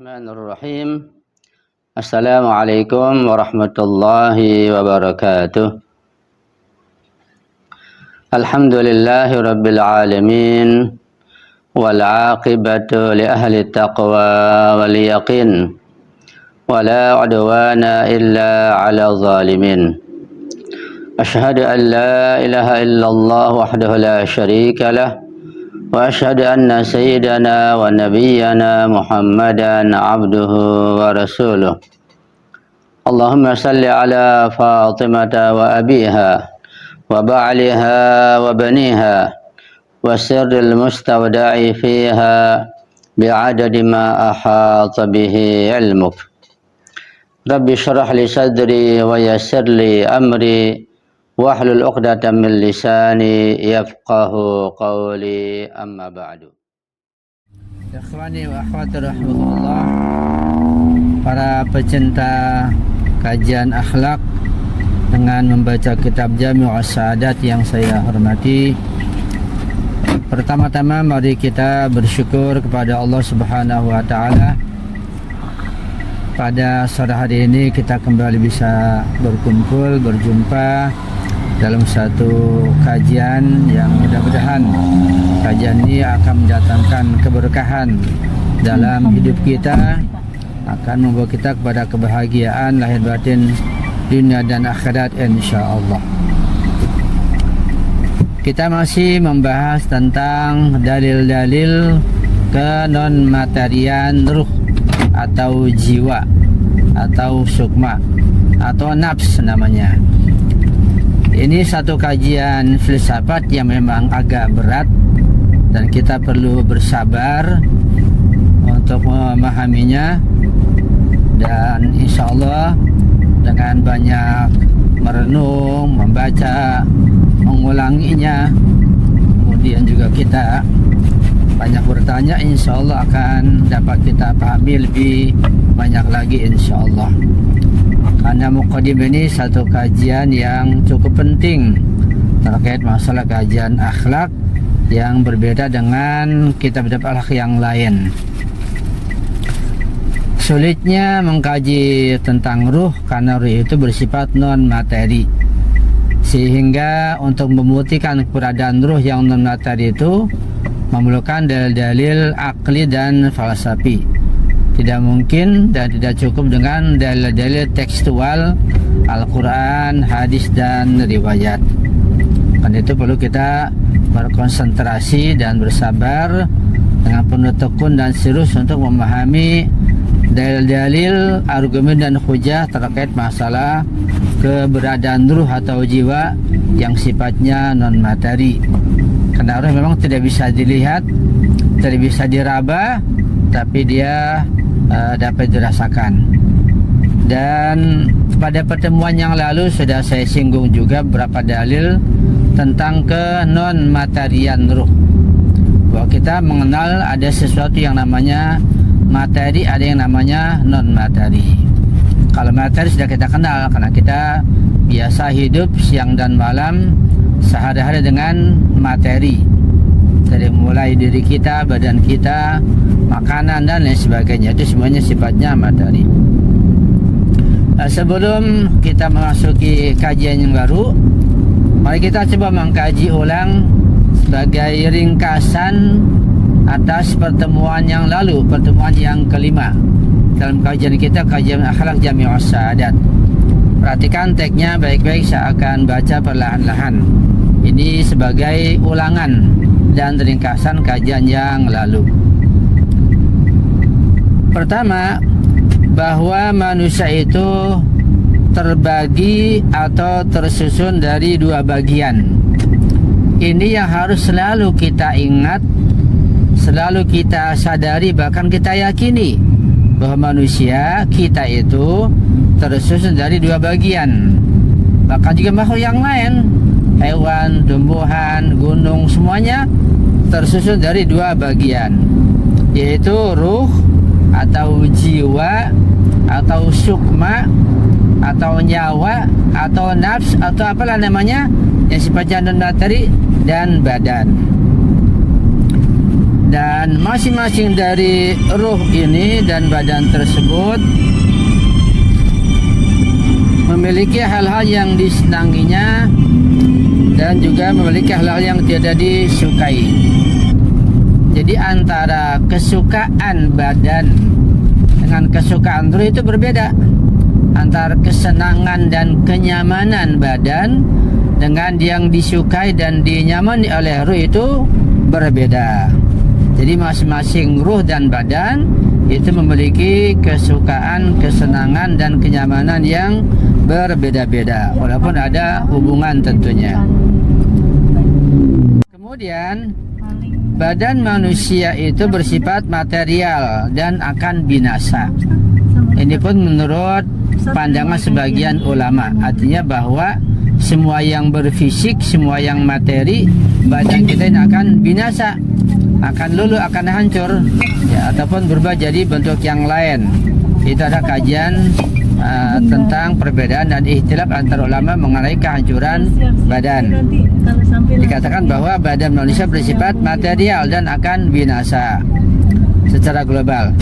Bismillahirrahmanirrahim. Assalamualaikum warahmatullahi wabarakatuh. Alhamdulillahi rabbil alamin. Wal aqibatu li ahli taqwa wal yaqin. Wala udwana illa ala zalimin. Ashhadu an la ilaha illallah wahdahu la syarika lah. وأشهد أن سيدنا ونبينا محمدا عبده ورسوله اللهم صل على فاطمة وأبيها وبعلها وبنيها وسر المستودع فيها بعدد ما أحاط به علمك رب اشرح لي صدري ويسر لي أمري wahlul 'uqdatam min lisani yafqahu qawli amma ba'du. Ikhwani wa akhwati rahmatullah, para pecinta kajian akhlak dengan membaca kitab Jami'us Sa'adat yang saya hormati. Pertama-tama mari kita bersyukur kepada Allah Subhanahu wa taala. Pada sore hari ini kita kembali bisa berkumpul, berjumpa dalam satu kajian yang mudah-mudahan kajian ini akan mendatangkan keberkahan dalam hidup kita, akan membawa kita kepada kebahagiaan lahir batin dunia dan akhirat insyaallah. Kita masih membahas tentang dalil-dalil kenon-materian ruh atau jiwa atau sukma atau nafs namanya. Ini satu kajian filsafat yang memang agak berat dan kita perlu bersabar untuk memahaminya, dan insya Allah dengan banyak merenung, membaca, mengulanginya, kemudian juga kita banyak bertanya, insya Allah akan dapat kita pahami lebih banyak lagi insya Allah. Karena muqaddim ini satu kajian yang cukup penting terkait masalah kajian akhlak yang berbeda dengan kitab-kitab akhlak yang lain. Sulitnya mengkaji tentang ruh karena ruh itu bersifat non materi, sehingga untuk membuktikan keberadaan ruh yang non materi itu memerlukan dalil-dalil akli dan falsafi. Tidak mungkin dan tidak cukup dengan dalil-dalil tekstual Al-Quran, hadis, dan riwayat. Karena itu perlu kita berkonsentrasi dan bersabar dengan penuh tekun dan serius untuk memahami dalil-dalil, argumen, dan hujah terkait masalah keberadaan ruh atau jiwa yang sifatnya non-materi. Karena ruh memang tidak bisa dilihat, tidak bisa diraba, tapi dia dapat dirasakan. Dan pada pertemuan yang lalu sudah saya singgung juga beberapa dalil tentang kenon-materian ruh, bahwa kita mengenal ada sesuatu yang namanya materi, ada yang namanya non-materi. Kalau materi sudah kita kenal karena kita biasa hidup siang dan malam sehari-hari dengan materi, dari mulai diri kita, badan kita, makanan, dan lain sebagainya. Itu semuanya sifatnya materi. Sebelum kita memasuki kajian yang baru, mari kita coba mengkaji ulang sebagai ringkasan atas pertemuan yang lalu, pertemuan yang kelima dalam kajian kita, kajian akhlak Jami'us Sa'adat. Perhatikan teksnya baik-baik, saya akan baca perlahan-lahan. Ini sebagai ulangan dan ringkasan kajian yang lalu. Pertama, bahwa manusia itu terbagi atau tersusun dari dua bagian. Ini yang harus selalu kita ingat, selalu kita sadari, bahkan kita yakini bahwa manusia kita itu tersusun dari dua bagian. Bahkan juga makhluk yang lain, hewan, tumbuhan, gunung, semuanya tersusun dari dua bagian, yaitu ruh atau jiwa atau sukma atau nyawa atau nafs atau apalah namanya yang sifatnya non materi, dan badan. Dan masing-masing dari ruh ini dan badan tersebut memiliki hal-hal yang disenanginya dan juga memiliki hal-hal yang tidak disukai. Jadi antara kesukaan badan dengan kesukaan ruh itu berbeda. Antara kesenangan dan kenyamanan badan dengan yang disukai dan dinyamani oleh ruh itu berbeda. Jadi masing-masing ruh dan badan itu memiliki kesukaan, kesenangan dan kenyamanan yang berbeda-beda, walaupun ada hubungan tentunya. Kemudian badan manusia itu bersifat material dan akan binasa. Ini pun menurut pandangan sebagian ulama, artinya bahwa semua yang berfisik, semua yang materi, badan kita ini akan binasa, akan luluh, akan hancur, ya, ataupun berubah jadi bentuk yang lain. Itu ada kajian tentang perbedaan dan ikhtilaf antara ulama mengenai kehancuran badan. Dikatakan bahwa badan manusia bersifat material dan akan binasa secara global.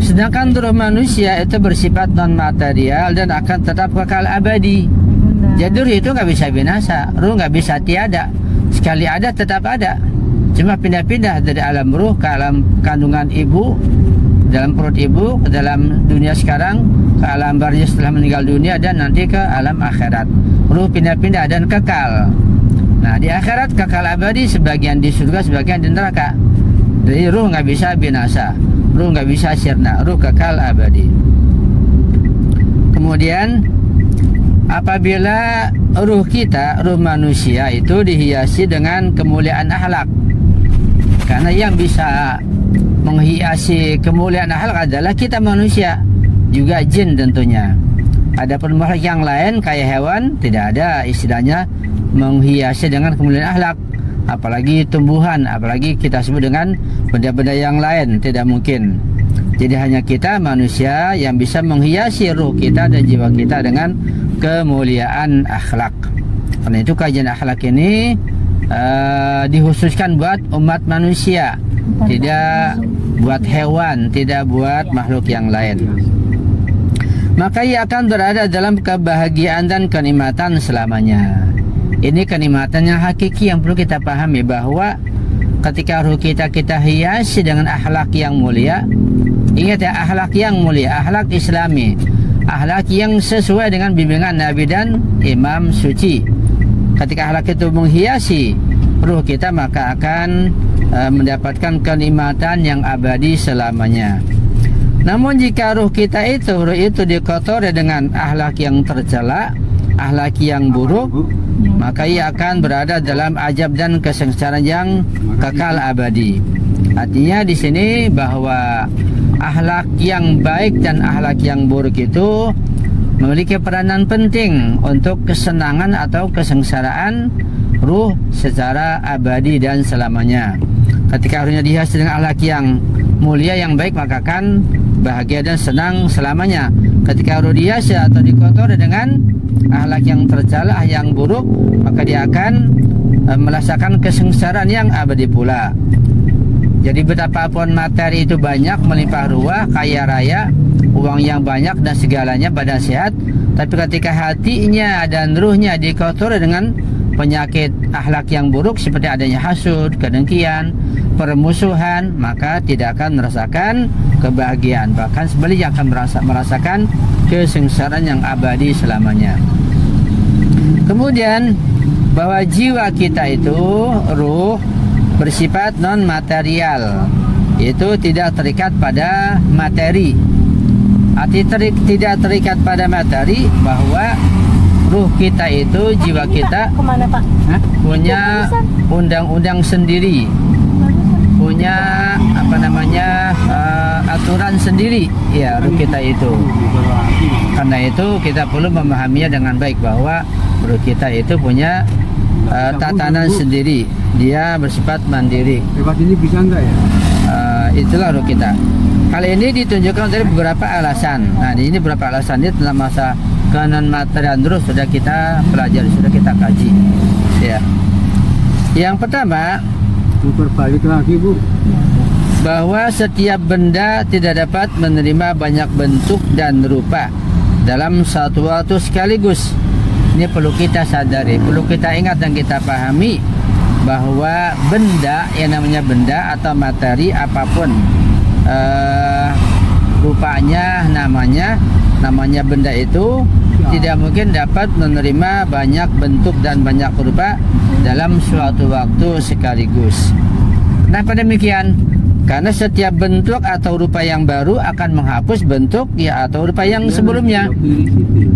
Sedangkan ruh manusia itu bersifat non material dan akan tetap kekal abadi. Jadi ruh itu nggak bisa binasa, ruh nggak bisa tiada. Sekali ada tetap ada. Cuma pindah-pindah dari alam ruh ke alam kandungan ibu, dalam perut ibu, ke dalam dunia sekarang, ke alam barzah setelah meninggal dunia, dan nanti ke alam akhirat. Ruh pindah-pindah dan kekal. Nah, di akhirat kekal abadi, sebagian di surga, sebagian di neraka. Jadi ruh nggak bisa binasa, ruh nggak bisa sirna, ruh kekal abadi. Kemudian apabila ruh kita, ruh manusia itu dihiasi dengan kemuliaan akhlak, karena yang bisa menghiasi kemuliaan akhlak adalah kita manusia, juga jin tentunya. Adapun makhluk yang lain kayak hewan tidak ada istilahnya menghiasi dengan kemuliaan akhlak, apalagi tumbuhan, apalagi kita sebut dengan benda-benda yang lain, tidak mungkin. Jadi hanya kita manusia yang bisa menghiasi ruh kita dan jiwa kita dengan kemuliaan akhlak. Karena itu kajian akhlak ini dikhususkan buat umat manusia, tidak buat hewan, tidak buat makhluk yang lain. Maka ia akan berada dalam kebahagiaan dan kenikmatan selamanya. Ini kenikmatan yang hakiki yang perlu kita pahami, bahwa ketika ruh kita hiasi dengan akhlak yang mulia. Ingat ya, akhlak yang mulia, akhlak islami, akhlak yang sesuai dengan bimbingan Nabi dan Imam Suci. Ketika akhlak itu menghiasi ruh kita, maka akan mendapatkan kenikmatan yang abadi selamanya. Namun jika ruh itu dikotori dengan akhlak yang tercela, akhlak yang buruk, maka ia akan berada dalam azab dan kesengsaraan yang kekal abadi. Artinya di sini bahwa akhlak yang baik dan akhlak yang buruk itu memiliki peranan penting untuk kesenangan atau kesengsaraan ruh secara abadi dan selamanya. Ketika ruhnya dihiasi dengan akhlak yang mulia, yang baik, maka akan bahagia dan senang selamanya. Ketika ruh dihiasi atau dikotori dengan akhlak yang tercela, yang buruk, maka dia akan merasakan kesengsaraan yang abadi pula. Jadi betapapun materi itu banyak, melimpah ruah, kaya raya, uang yang banyak dan segalanya, badan sehat, tapi ketika hatinya dan ruhnya dikotori dengan penyakit akhlak yang buruk seperti adanya hasud, kedengkian, permusuhan, maka tidak akan merasakan kebahagiaan, bahkan sebaliknya akan merasakan kesengsaraan yang abadi selamanya. Kemudian bahwa jiwa kita itu, ruh, bersifat non material, itu tidak terikat pada materi. Arti tidak terikat pada materi, bahwa ruh kita itu, jiwa kita punya undang-undang sendiri, punya aturan sendiri, ya, ruh kita itu. Karena itu kita perlu memahaminya dengan baik, bahwa ruh kita itu punya tatanan sendiri, dia bersifat mandiri. Lewat ini bisa enggak ya? Itulah ruh kita. Kali ini ditunjukkan dari beberapa alasan. Nah, ini beberapa alasan ini tentang masa kenon material ruh sudah kita pelajari, sudah kita kaji. Ya. Yang pertama, berbalik lagi, Bu. bahwa setiap benda tidak dapat menerima banyak bentuk dan rupa dalam satu waktu sekaligus. Ini perlu kita sadari, perlu kita ingat dan kita pahami bahwa benda, yang namanya benda atau materi apapun rupanya, namanya benda itu tidak mungkin dapat menerima banyak bentuk dan banyak rupa dalam suatu waktu sekaligus. Kenapa demikian? Karena setiap bentuk atau rupa yang baru akan menghapus bentuk atau rupa yang sebelumnya.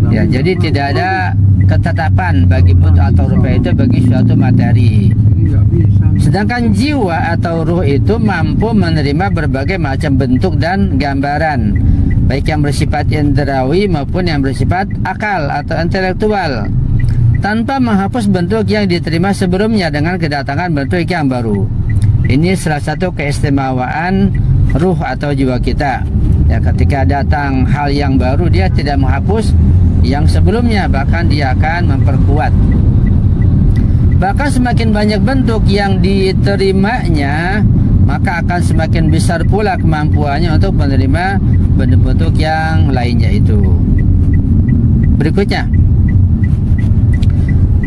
Ya, jadi tidak ada ketetapan bagi bentuk atau rupa itu bagi suatu materi. Sedangkan jiwa atau ruh itu mampu menerima berbagai macam bentuk dan gambaran, baik yang bersifat indrawi maupun yang bersifat akal atau intelektual, tanpa menghapus bentuk yang diterima sebelumnya dengan kedatangan bentuk yang baru. Ini salah satu keistimewaan ruh atau jiwa kita. Ya, ketika datang hal yang baru, dia tidak menghapus yang sebelumnya, bahkan dia akan memperkuat. Bahkan semakin banyak bentuk yang diterimanya, maka akan semakin besar pula kemampuannya untuk menerima bentuk-bentuk yang lainnya itu. Berikutnya,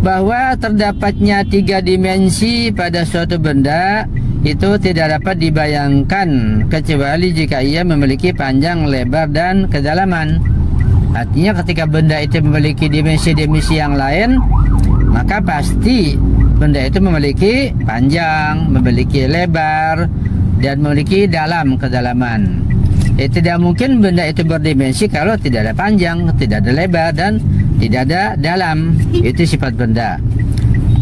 bahwa terdapatnya 3 dimensi pada suatu benda itu tidak dapat dibayangkan kecuali jika ia memiliki panjang, lebar, dan kedalaman. Artinya ketika benda itu memiliki dimensi-dimensi yang lain, maka pasti benda itu memiliki panjang, memiliki lebar, dan memiliki kedalaman. Tidak mungkin benda itu berdimensi kalau tidak ada panjang, tidak ada lebar, dan tidak ada dalam. Itu sifat benda.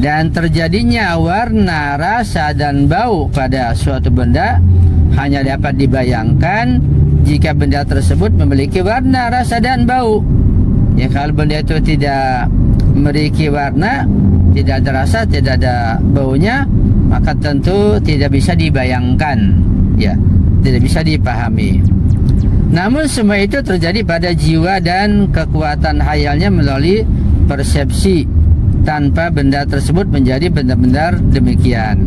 Dan terjadinya warna, rasa, dan bau pada suatu benda hanya dapat dibayangkan jika benda tersebut memiliki warna, rasa, dan bau. Ya, kalau benda itu tidak memiliki warna, tidak ada rasa, tidak ada baunya, maka tentu tidak bisa dibayangkan, ya, tidak bisa dipahami. Namun semua itu terjadi pada jiwa dan kekuatan hayalnya melalui persepsi, tanpa benda tersebut menjadi benar-benar demikian.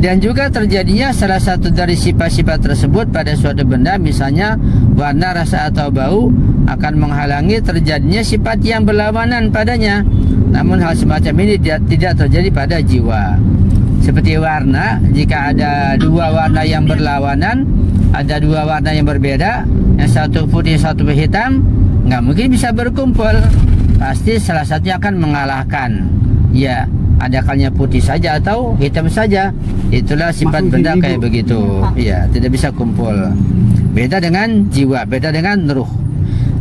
Dan juga terjadinya salah satu dari sifat-sifat tersebut pada suatu benda, misalnya warna, rasa, atau bau, akan menghalangi terjadinya sifat yang berlawanan padanya. Namun hal semacam ini tidak terjadi pada jiwa. Seperti warna, jika ada 2 warna yang berlawanan, ada 2 warna yang berbeda, yang satu putih, satu hitam, nggak mungkin bisa berkumpul. Pasti salah satunya akan mengalahkan. Ya, ada kalanya putih saja atau hitam saja. Itulah sifat benda kayak begitu. Ya, tidak bisa kumpul. Beda dengan jiwa, beda dengan ruh.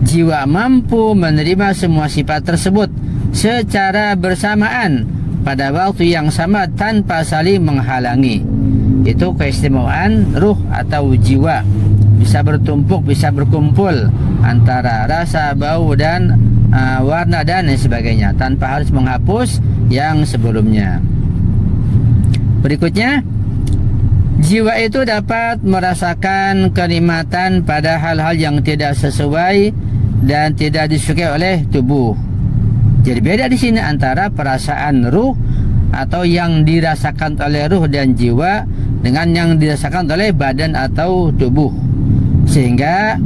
Jiwa mampu menerima semua sifat tersebut secara bersamaan pada waktu yang sama tanpa saling menghalangi. Itu keistimewaan ruh atau jiwa. Bisa bertumpuk, bisa berkumpul antara rasa, bau, dan warna dan lain sebagainya tanpa harus menghapus yang sebelumnya. Berikutnya, jiwa itu dapat merasakan kenikmatan pada hal-hal yang tidak sesuai dan tidak disukai oleh tubuh. Jadi beda di sini antara perasaan ruh atau yang dirasakan oleh ruh dan jiwa dengan yang dirasakan oleh badan atau tubuh. Sehingga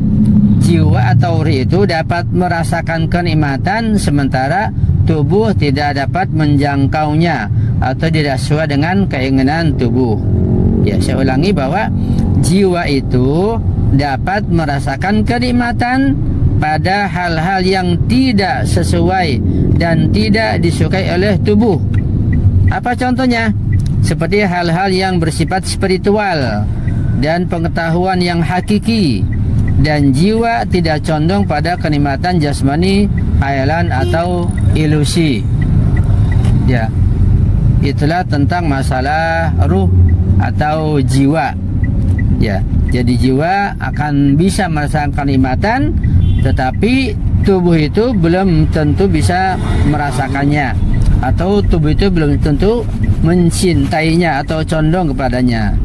jiwa atau ruh itu dapat merasakan kenikmatan sementara tubuh tidak dapat menjangkaunya atau tidak sesuai dengan keinginan tubuh. Ya, saya ulangi bahwa jiwa itu dapat merasakan kenikmatan pada hal-hal yang tidak sesuai dan tidak disukai oleh tubuh. Apa contohnya? Seperti hal-hal yang bersifat spiritual dan pengetahuan yang hakiki. Dan jiwa tidak condong pada kenikmatan jasmani, khayalan, atau ilusi. Ya, itulah tentang masalah ruh atau jiwa. Ya, jadi jiwa akan bisa merasakan kenikmatan, tetapi tubuh itu belum tentu bisa merasakannya, atau tubuh itu belum tentu mencintainya atau condong kepadanya.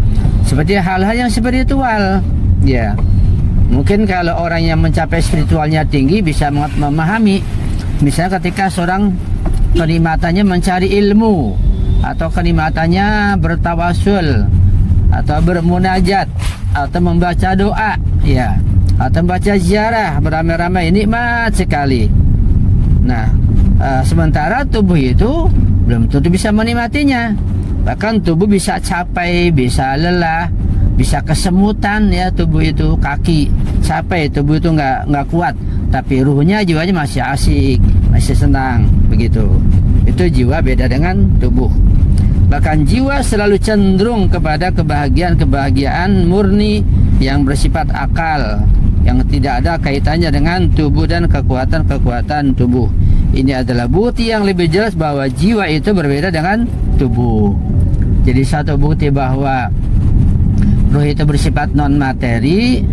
Seperti hal-hal yang spiritual. Ya, mungkin kalau orang yang mencapai spiritualnya tinggi bisa memahami. Misalnya ketika seorang kenikmatannya mencari ilmu, atau kenikmatannya bertawasul, atau bermunajat atau membaca doa, ya, atau membaca ziarah beramai-ramai, nikmat sekali. Nah, sementara tubuh itu belum tentu bisa menikmatinya. Bahkan tubuh bisa capek, bisa lelah, bisa kesemutan, ya, tubuh itu, kaki capek, tubuh itu nggak kuat, tapi ruhnya, jiwanya masih asik, masih senang, begitu. Itu jiwa beda dengan tubuh. Bahkan jiwa selalu cenderung kepada kebahagiaan murni yang bersifat akal, yang tidak ada kaitannya dengan tubuh dan kekuatan tubuh. Ini adalah bukti yang lebih jelas bahwa jiwa itu berbeda dengan tubuh. Jadi satu bukti bahwa ruh itu bersifat non materi,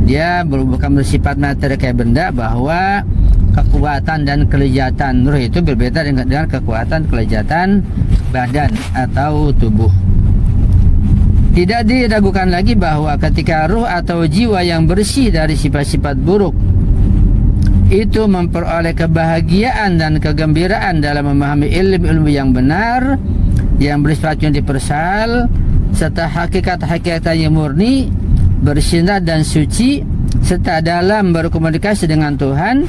dia bukan bersifat materi kayak benda, bahwa kekuatan dan kelezatan ruh itu berbeda dengan kekuatan kelezatan badan atau tubuh. Tidak diragukan lagi bahwa ketika ruh atau jiwa yang bersih dari sifat-sifat buruk itu memperoleh kebahagiaan dan kegembiraan dalam memahami ilmu-ilmu yang benar, yang bersifat universal, serta hakikat-hakikat yang murni, bersinar dan suci, serta dalam berkomunikasi dengan Tuhan,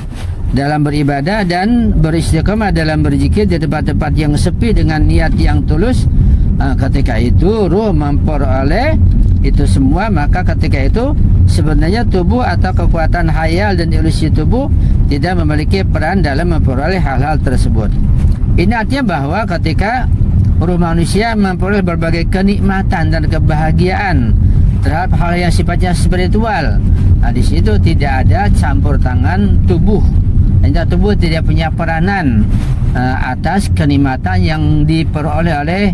dalam beribadah dan beristiqamah dalam berzikir di tempat-tempat yang sepi dengan niat yang tulus. Ketika itu ruh memperoleh itu semua, maka ketika itu sebenarnya tubuh atau kekuatan hayal dan ilusi tubuh tidak memiliki peran dalam memperoleh hal-hal tersebut. Ini artinya bahwa ketika ruh manusia memperoleh berbagai kenikmatan dan kebahagiaan terhadap hal yang sifatnya spiritual, di situ tidak ada campur tangan tubuh. Hingga tubuh tidak punya peranan atas kenikmatan yang diperoleh oleh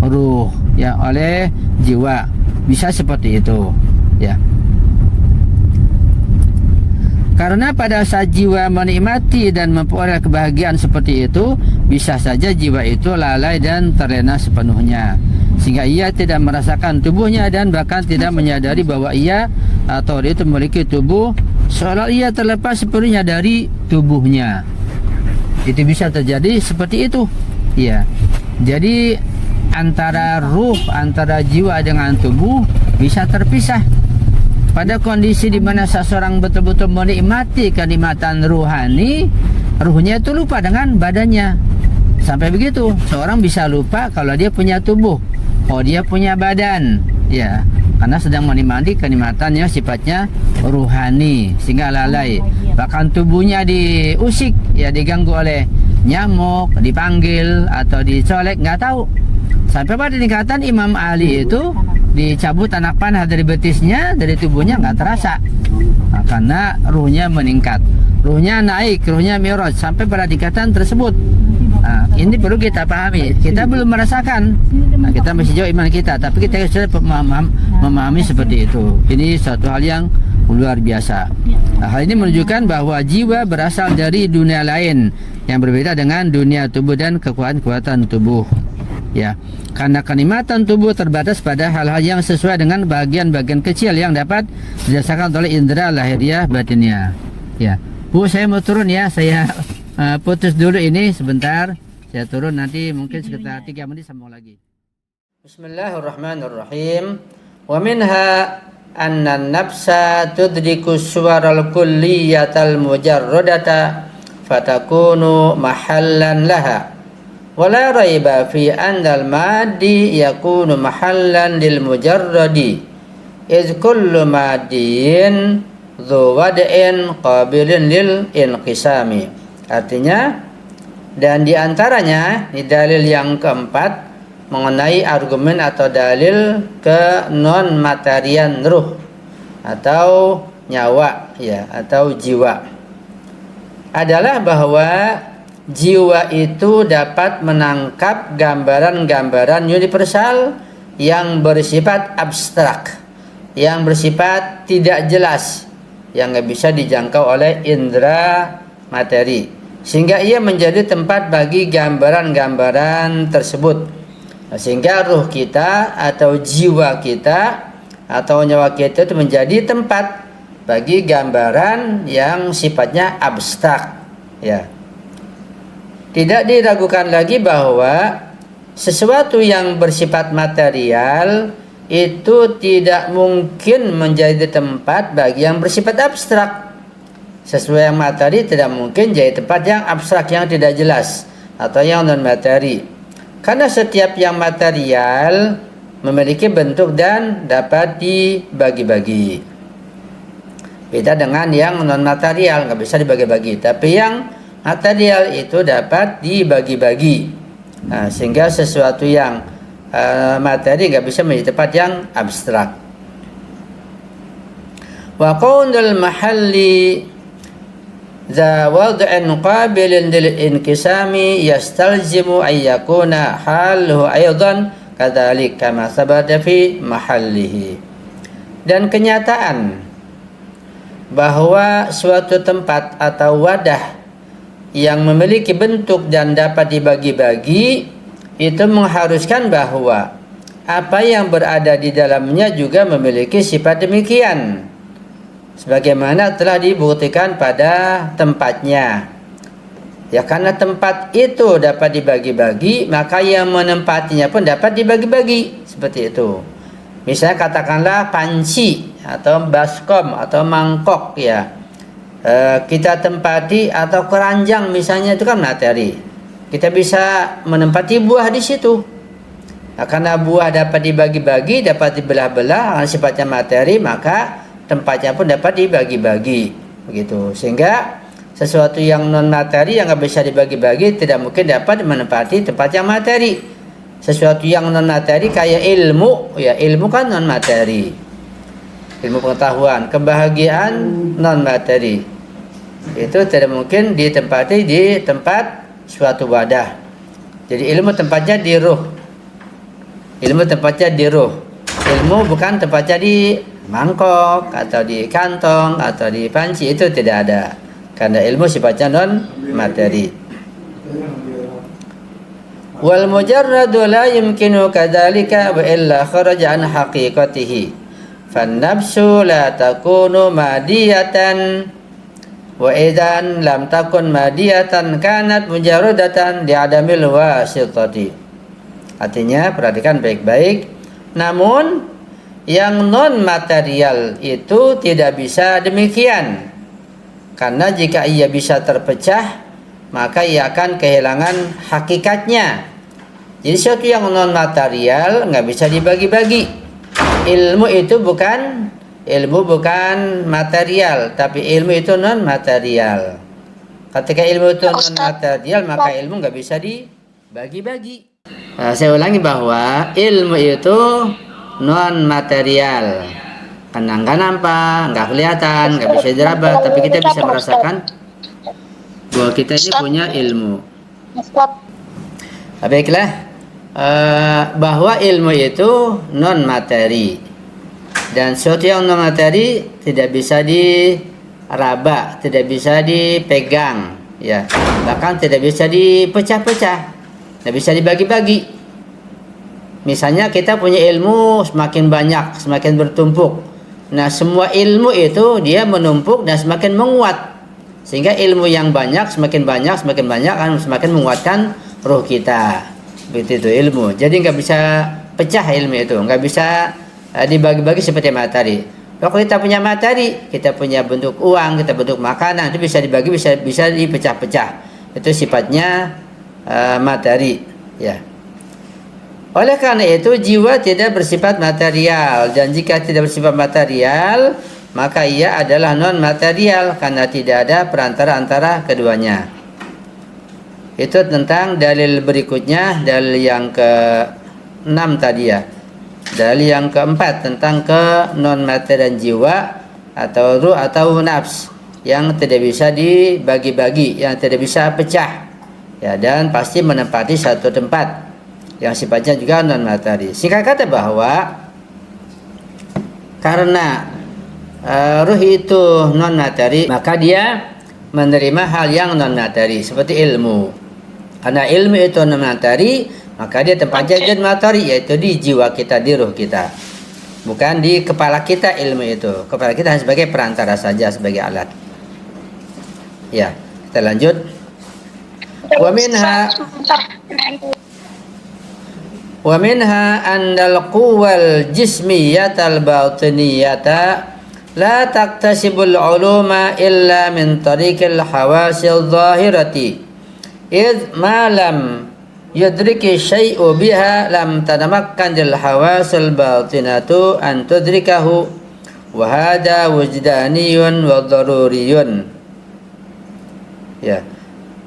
ruh, ya, oleh jiwa. Bisa seperti itu, ya. Karena pada saat jiwa menikmati dan memperoleh kebahagiaan seperti itu, bisa saja jiwa itu lalai dan terlena sepenuhnya, sehingga ia tidak merasakan tubuhnya dan bahkan tidak menyadari bahwa ia atau dia itu memiliki tubuh, seolah ia terlepas sepenuhnya dari tubuhnya. Itu bisa terjadi seperti itu, ya. Jadi antara ruh, antara jiwa dengan tubuh bisa terpisah. Pada kondisi di mana seseorang betul-betul menikmati kenikmatan ruhani, ruhnya itu lupa dengan badannya. Sampai begitu, seorang bisa lupa kalau dia punya tubuh, oh dia punya badan, ya, karena sedang menikmati kenikmatan yang sifatnya ruhani, sehingga lalai. Bahkan tubuhnya diusik, ya, diganggu oleh nyamuk, dipanggil atau dicolek, nggak tahu. Sampai pada tingkatan Imam Ali itu dicabut anak panah dari betisnya, dari tubuhnya nggak terasa, karena ruhnya meningkat, ruhnya naik, ruhnya mi'raj sampai pada tingkatan tersebut. Ini perlu kita pahami. Kita belum merasakan, kita masih jauh iman kita, tapi kita sudah memahami seperti itu. Ini suatu hal yang luar biasa. Hal ini menunjukkan bahwa jiwa berasal dari dunia lain yang berbeda dengan dunia tubuh dan kekuatan tubuh, ya. Karena kenikmatan tubuh terbatas pada hal-hal yang sesuai dengan bagian-bagian kecil yang dapat dirasakan oleh indera lahiriah batinnya, ya. Bu, saya mau turun, ya. Saya putus dulu ini sebentar. Saya turun, nanti mungkin sekitar 3 menit sambung lagi. Bismillahirrahmanirrahim. Wa minha anna nafsa tudriku suwaral kulliyatal mujarradata fatakunu mahallan laha. Wala raiba fi andal maddi yakunu mahallan lil mujarradi iz kullu maddiin dhu wad'in qabilin lil inqisami. Artinya, dan diantaranya di dalil yang keempat mengenai argumen atau dalil ke non materian ruh atau nyawa, ya, atau jiwa, adalah bahwa jiwa itu dapat menangkap gambaran-gambaran universal yang bersifat abstrak, yang bersifat tidak jelas, yang nggak bisa dijangkau oleh indera materi, sehingga ia menjadi tempat bagi gambaran-gambaran tersebut. Sehingga ruh kita atau jiwa kita atau nyawa kita itu menjadi tempat bagi gambaran yang sifatnya abstrak, ya. Tidak diragukan lagi bahwa sesuatu yang bersifat material itu tidak mungkin menjadi tempat bagi yang bersifat abstrak. Sesuai yang materi tidak mungkin jadi tempat yang abstrak, yang tidak jelas atau yang non materi. Karena setiap yang material memiliki bentuk dan dapat dibagi-bagi. Beda dengan yang non material, nggak bisa dibagi-bagi. Tapi yang material itu dapat dibagi-bagi. Nah, sehingga sesuatu yang materi nggak bisa menjadi tempat yang abstrak. Wa qaunul mahalli za wad'in qabilin lil inkisami yastalzimu ay yakuna haluhu aidan kadzalik kama sabata fi mahallihi. Dan kenyataan bahwa suatu tempat atau wadah yang memiliki bentuk dan dapat dibagi-bagi itu mengharuskan bahwa apa yang berada di dalamnya juga memiliki sifat demikian, sebagaimana telah dibuktikan pada tempatnya. Ya, karena tempat itu dapat dibagi-bagi, maka yang menempatinya pun dapat dibagi-bagi, seperti itu. Misalnya katakanlah panci atau baskom atau mangkok, ya, kita tempati, atau keranjang misalnya, itu kan materi. Kita bisa menempati buah di situ. Nah, karena buah dapat dibagi-bagi, dapat dibelah-belah, karena sifatnya materi, maka tempatnya pun dapat dibagi-bagi, begitu. Sehingga sesuatu yang non materi yang nggak bisa dibagi-bagi tidak mungkin dapat menempati tempat yang materi. Sesuatu yang non materi kayak ilmu, ya, ilmu kan non materi, ilmu pengetahuan, kebahagiaan non materi, itu tidak mungkin ditempati di tempat suatu wadah. Jadi ilmu tempatnya di ruh. Ilmu tempatnya di ruh. Ilmu bukan tempatnya di mangkok atau di kantong atau di panci, itu tidak ada. Karena ilmu sifatnya non materi. Wal mujarradu la yumkinu kadzalika wa illa kharaja an haqiqatihi. Fan nafsu la takunu madiyatan wa idzan lam takun madiyatan kanat mujarradatan di adamil wasitati. Artinya, perhatikan baik-baik, namun yang non material itu tidak bisa demikian, karena jika ia bisa terpecah maka ia akan kehilangan hakikatnya. Jadi sesuatu yang non material nggak bisa dibagi-bagi. Ilmu bukan material, tapi ilmu itu non material. Ketika ilmu itu non material, maka ilmu nggak bisa dibagi-bagi. Nah, saya ulangi bahwa ilmu itu non material, karena nggak nampak, nggak kelihatan, nggak bisa diraba, tapi kita bisa merasakan bahwa kita ini punya ilmu. Baiklah, bahwa ilmu itu non materi. Dan sesuatu yang non materi tidak bisa diraba, tidak bisa dipegang, ya, bahkan tidak bisa dipecah-pecah, tidak bisa dibagi-bagi. Misalnya kita punya ilmu semakin banyak, semakin bertumpuk. Nah, semua ilmu itu dia menumpuk dan semakin menguat, sehingga ilmu yang banyak semakin banyak kan semakin menguatkan ruh kita. Begitu itu ilmu. Jadi nggak bisa pecah ilmu itu, nggak bisa dibagi-bagi seperti materi. Kalau kita punya materi, kita punya bentuk uang, kita bentuk makanan, itu bisa dibagi, bisa dipecah-pecah. Itu sifatnya materi, ya. Oleh karena itu jiwa tidak bersifat material, dan jika tidak bersifat material, maka ia adalah non material karena tidak ada perantara antara keduanya. Itu tentang dalil berikutnya, dalil yang ke-6 tadi, ya. Dalil yang keempat tentang ke non materi dan jiwa atau ruh atau nafs yang tidak bisa dibagi-bagi, yang tidak bisa pecah, ya, dan pasti menempati satu tempat yang sifatnya juga non materi. Singkat kata bahwa karena ruh itu non materi, maka dia menerima hal yang non materi seperti ilmu. Karena ilmu itu non materi, maka dia tempatnya non materi, yaitu di jiwa kita, di ruh kita, bukan di kepala kita. Ilmu itu kepala kita hanya sebagai perantara saja, sebagai alat. Ya, kita lanjut. Wa minha Wa minha annal quwwal jismiyatal batiniyata la taktasibul uluma illa min tariqil hawasil zahirati id ma lam yudriki syai'u biha lam tanamakkan dil hawasil batinatu an tudrikahu wa hada wujdaniyun wa daruriyun. Ya,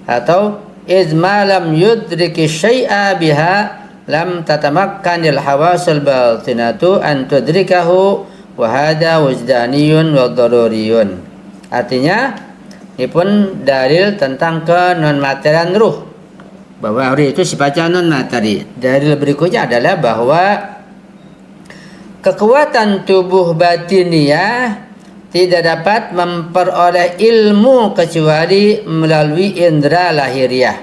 atau id ma lam yudriki syai'a biha lam tatamakkanil hawasul batinatu an tudrikahu wa hada wujdaniyun wa daruriyun. Artinya ini pun dalil tentang kenon-materian ruh, bahwa ruh itu sifatnya non materi. Dalil berikutnya adalah bahwa kekuatan tubuh batiniah tidak dapat memperoleh ilmu kecuali melalui indera lahiriah.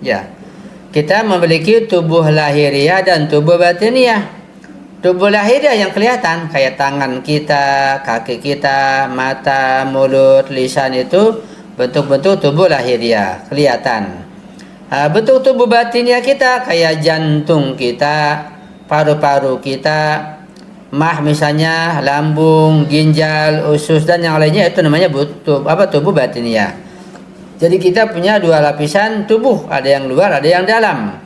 Ya, kita memiliki tubuh lahiriah dan tubuh batiniah. Tubuh lahiriah yang kelihatan kayak tangan kita, kaki kita, mata, mulut, lisan itu bentuk-bentuk tubuh lahiriah kelihatan. Bentuk tubuh batiniah kita kayak jantung kita, paru-paru kita, mah misalnya, lambung, ginjal, usus dan yang lainnya, itu namanya tubuh batiniah. Jadi kita punya dua lapisan tubuh, ada yang luar, ada yang dalam.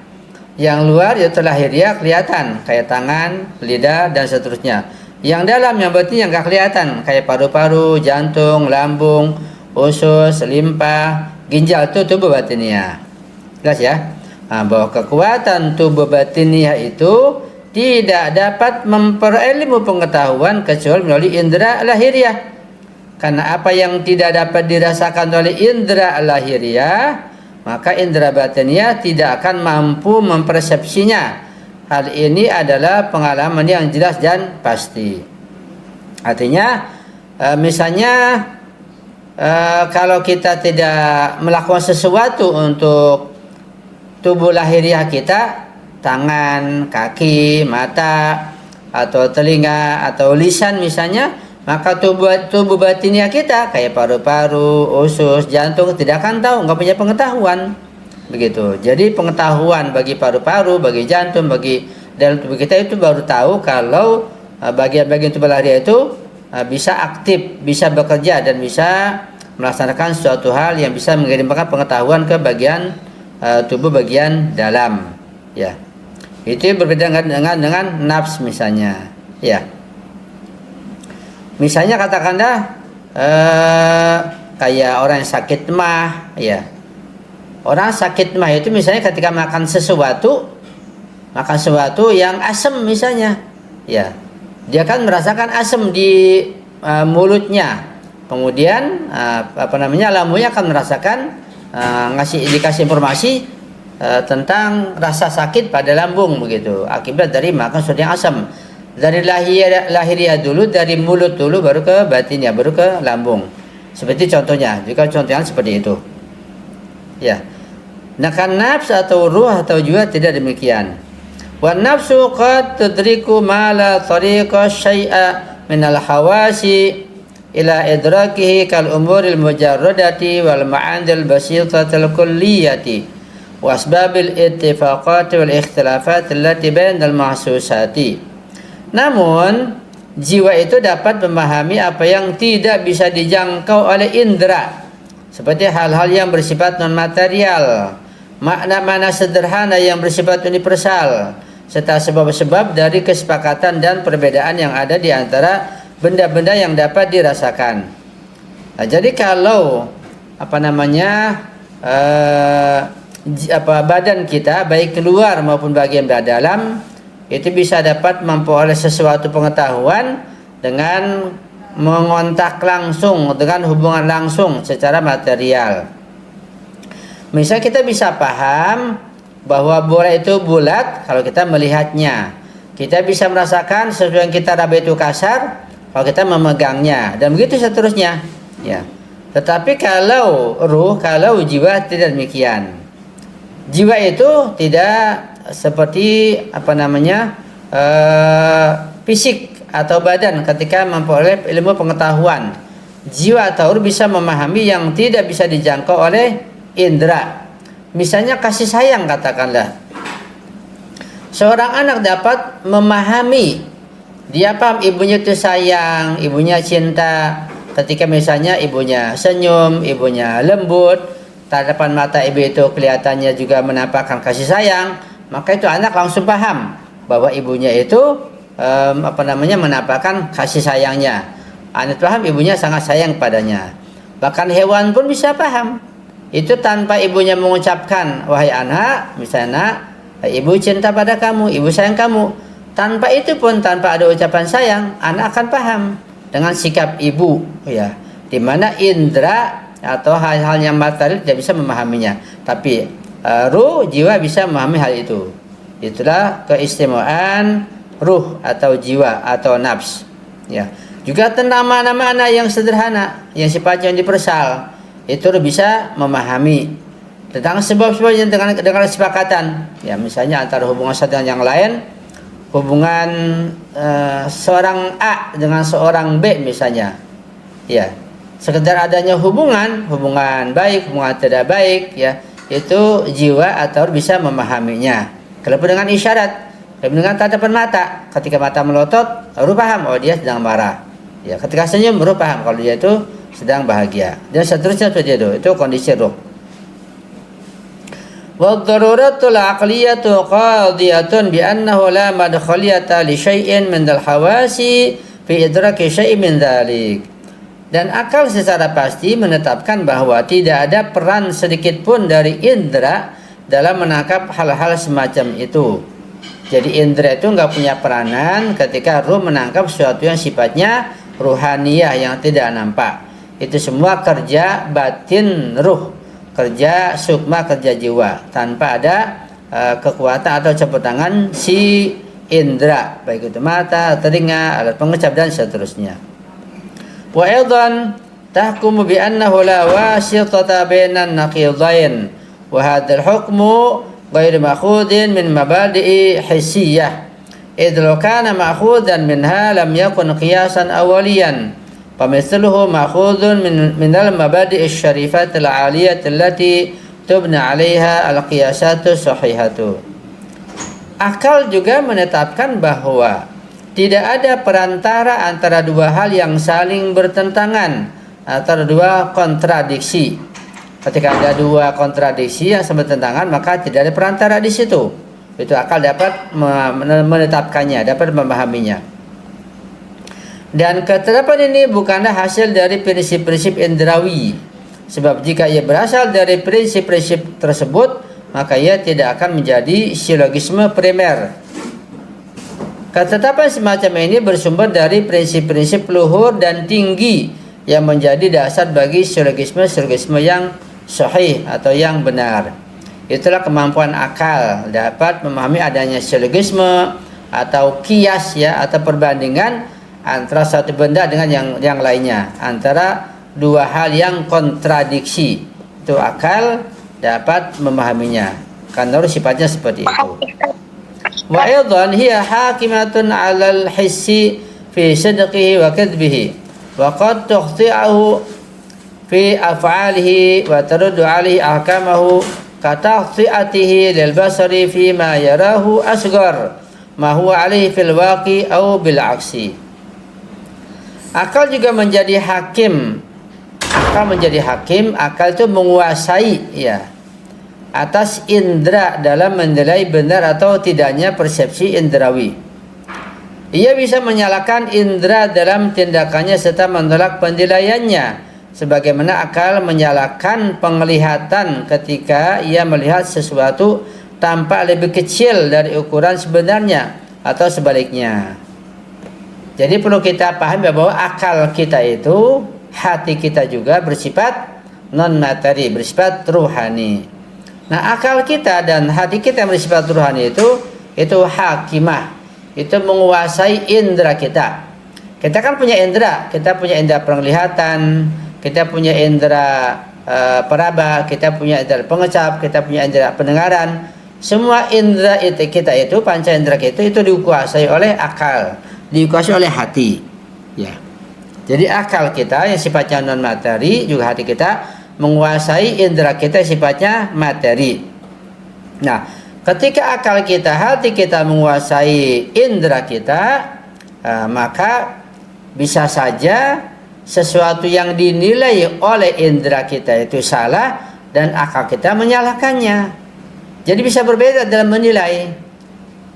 Yang luar itu lahiriah kelihatan kayak tangan, lidah dan seterusnya. Yang dalam, yang batin yang gak kelihatan kayak paru-paru, jantung, lambung, usus, limpa, ginjal, itu tubuh batiniah. Jelas ya? Bahwa kekuatan tubuh batiniah itu tidak dapat memperoleh ilmu pengetahuan kecuali melalui indera lahiriah. Karena apa yang tidak dapat dirasakan oleh indera lahiriah, maka indera batiniah tidak akan mampu mempersepsinya. Hal ini adalah pengalaman yang jelas dan pasti. Artinya, misalnya kalau kita tidak melakukan sesuatu untuk tubuh lahiriah kita, tangan, kaki, mata, atau telinga, atau lisan misalnya, maka tubuh batiniah kita kayak paru-paru, usus, jantung tidak akan tahu, nggak punya pengetahuan. Begitu. Jadi pengetahuan bagi paru-paru, bagi jantung, bagi dalam tubuh kita itu baru tahu kalau bagian-bagian tubuh lahiriah itu bisa aktif, bisa bekerja dan bisa melaksanakan suatu hal yang bisa mengirimkan pengetahuan ke bagian tubuh bagian dalam. Ya. Itu berbeda dengan nafs misalnya. Ya. Misalnya katakanlah kayak orang yang sakit mah, ya. Orang sakit mah itu misalnya ketika makan sesuatu yang asam misalnya, ya. Dia kan merasakan asam di mulutnya. Kemudian lambungnya akan merasakan dikasih informasi tentang rasa sakit pada lambung begitu, akibat dari makan sesuatu yang asam. Dari lahiriah dulu, dari mulut dulu, baru ke batinnya, baru ke lambung. Seperti contohnya, jika contohnya seperti itu. Ya. Nah, kan nafs atau ruh atau juga tidak demikian. Wa nafsu qad tudriku ma la tariqa syai'a min al-hawasi ila idrakihi kal umuril mujarradati wal ma'andil basitatil kulliyati wa asbabil ittifaqati wal ikhtilafat allati bainal mahsusati. Namun jiwa itu dapat memahami apa yang tidak bisa dijangkau oleh indera, seperti hal-hal yang bersifat non material, makna-makna sederhana yang bersifat universal, serta sebab-sebab dari kesepakatan dan perbedaan yang ada di antara benda-benda yang dapat dirasakan. Nah, jadi kalau badan kita baik keluar maupun bagian dalam itu bisa dapat memperoleh sesuatu pengetahuan dengan mengontak langsung, dengan hubungan langsung secara material. Misal kita bisa paham bahwa bola itu bulat kalau kita melihatnya. Kita bisa merasakan sesuatu yang kita raba itu kasar kalau kita memegangnya, dan begitu seterusnya. Ya. Tetapi kalau ruh, kalau jiwa tidak demikian. Jiwa itu tidak seperti fisik atau badan ketika memperoleh ilmu pengetahuan. Jiwa atau ruh bisa memahami yang tidak bisa dijangkau oleh indera. Misalnya kasih sayang, katakanlah Seorang anak dapat memahami, dia paham ibunya itu sayang, ibunya cinta. Ketika misalnya ibunya senyum, ibunya lembut, tatapan mata ibu itu kelihatannya juga menampakkan kasih sayang, maka itu anak langsung paham bahwa ibunya itu menampakkan kasih sayangnya. Anak paham ibunya sangat sayang padanya. Bahkan hewan pun bisa paham. Itu tanpa ibunya mengucapkan, wahai anak, misalnya, ibu cinta pada kamu, ibu sayang kamu. Tanpa itu pun, tanpa ada ucapan sayang, anak akan paham dengan sikap ibu, ya. Dimana indera atau hal-hal yang materi tidak bisa memahaminya, tapi ruh, jiwa bisa memahami hal itu. Itulah keistimewaan ruh atau jiwa atau nafs, ya. Juga tentang nama-nama yang sederhana, yang sifatnya universal, itu bisa memahami tentang sebab-sebab yang dengan kesepakatan, ya. Misalnya antara hubungan satu dengan yang lain, hubungan seorang A dengan seorang B misalnya, ya. Sekedar adanya hubungan baik, hubungan tidak baik, ya, itu jiwa atau bisa memahaminya. Kalau dengan isyarat, dengan tatapan mata, ketika mata melotot, baru paham, oh dia sedang marah. Ya, ketika senyum baru paham kalau dia itu sedang bahagia. Dan seterusnya seperti itu kondisi ruh. Wa daruratul aqliyatu qadiyatun bi annahu la madkhaliyata li syai'in min dal hawasi fi idraki syai'in min dzalik. Dan akal secara pasti menetapkan bahwa tidak ada peran sedikit pun dari indera dalam menangkap hal-hal semacam itu. Jadi indera itu nggak punya peranan ketika ruh menangkap sesuatu yang sifatnya ruhaniyah yang tidak nampak. Itu semua kerja batin ruh, kerja sukma, kerja jiwa, tanpa ada kekuatan atau campur tangan si indera, baik itu mata, telinga, alat pengecap dan seterusnya. Wa aidan tahkumu bi annahu la wasitata bainan naqidain wa hadzal hukmu ghairu ma'khudin min mabadi'i hissiyah. إذ لو كان مأخوذا منها لم يكن قياسا أوليا فمثله مأخوذ من المبادئ الشريفة العالية التي تبنى عليها القياسات الصحيحة. Akal juga menetapkan bahwa tidak ada perantara antara dua hal yang saling bertentangan, antara dua kontradiksi. Ketika ada dua kontradiksi yang saling bertentangan, maka tidak ada perantara di situ. Itu akal dapat menetapkannya, dapat memahaminya. Dan ketetapan ini bukanlah hasil dari prinsip-prinsip indrawi. Sebab jika ia berasal dari prinsip-prinsip tersebut, maka ia tidak akan menjadi silogisme primer. Ketetapan semacam ini bersumber dari prinsip-prinsip luhur dan tinggi yang menjadi dasar bagi silogisme yang sahih atau yang benar. Itulah kemampuan akal dapat memahami adanya silogisme atau kias, ya, atau perbandingan antara satu benda dengan yang lainnya, antara dua hal yang kontradiksi. Itu akal dapat memahaminya karena sifatnya seperti itu. Wa aidan hiya hakimatun 'alal hissi fi sidqihi wa kadhibihi wa qad tukhti'uhu fi af'alihi wa taruddu 'alaihi ahkamahu katakhti'atihi lil basari fi ma yarahu asghar ma huwa alaihi fil waqi au bil aksi. Akal juga menjadi hakim. Akal itu menguasai, ya, atas indera dalam menilai benar atau tidaknya persepsi indrawi. Ia bisa menyalahkan indera dalam tindakannya serta menolak penilaiannya, sebagaimana akal menyalahkan penglihatan ketika ia melihat sesuatu tampak lebih kecil dari ukuran sebenarnya atau sebaliknya. Jadi perlu kita pahami bahwa akal kita itu, hati kita juga bersifat non materi, bersifat ruhani. Nah, akal kita dan hati kita yang bersifat ruhani itu hakimah, itu menguasai indera kita. Kita kan punya indera, kita punya indera penglihatan, kita punya indera peraba, kita punya indera pengecap, kita punya indera pendengaran. Semua indera kita itu, panca indera kita itu dikuasai oleh akal, dikuasai oleh hati, ya. Jadi akal kita yang sifatnya non materi, juga hati kita menguasai indera kita yang sifatnya materi. Nah, Ketika akal kita, hati kita menguasai indera kita, maka bisa saja sesuatu yang dinilai oleh indera kita itu salah dan akal kita menyalahkannya. Jadi bisa berbeda dalam menilai.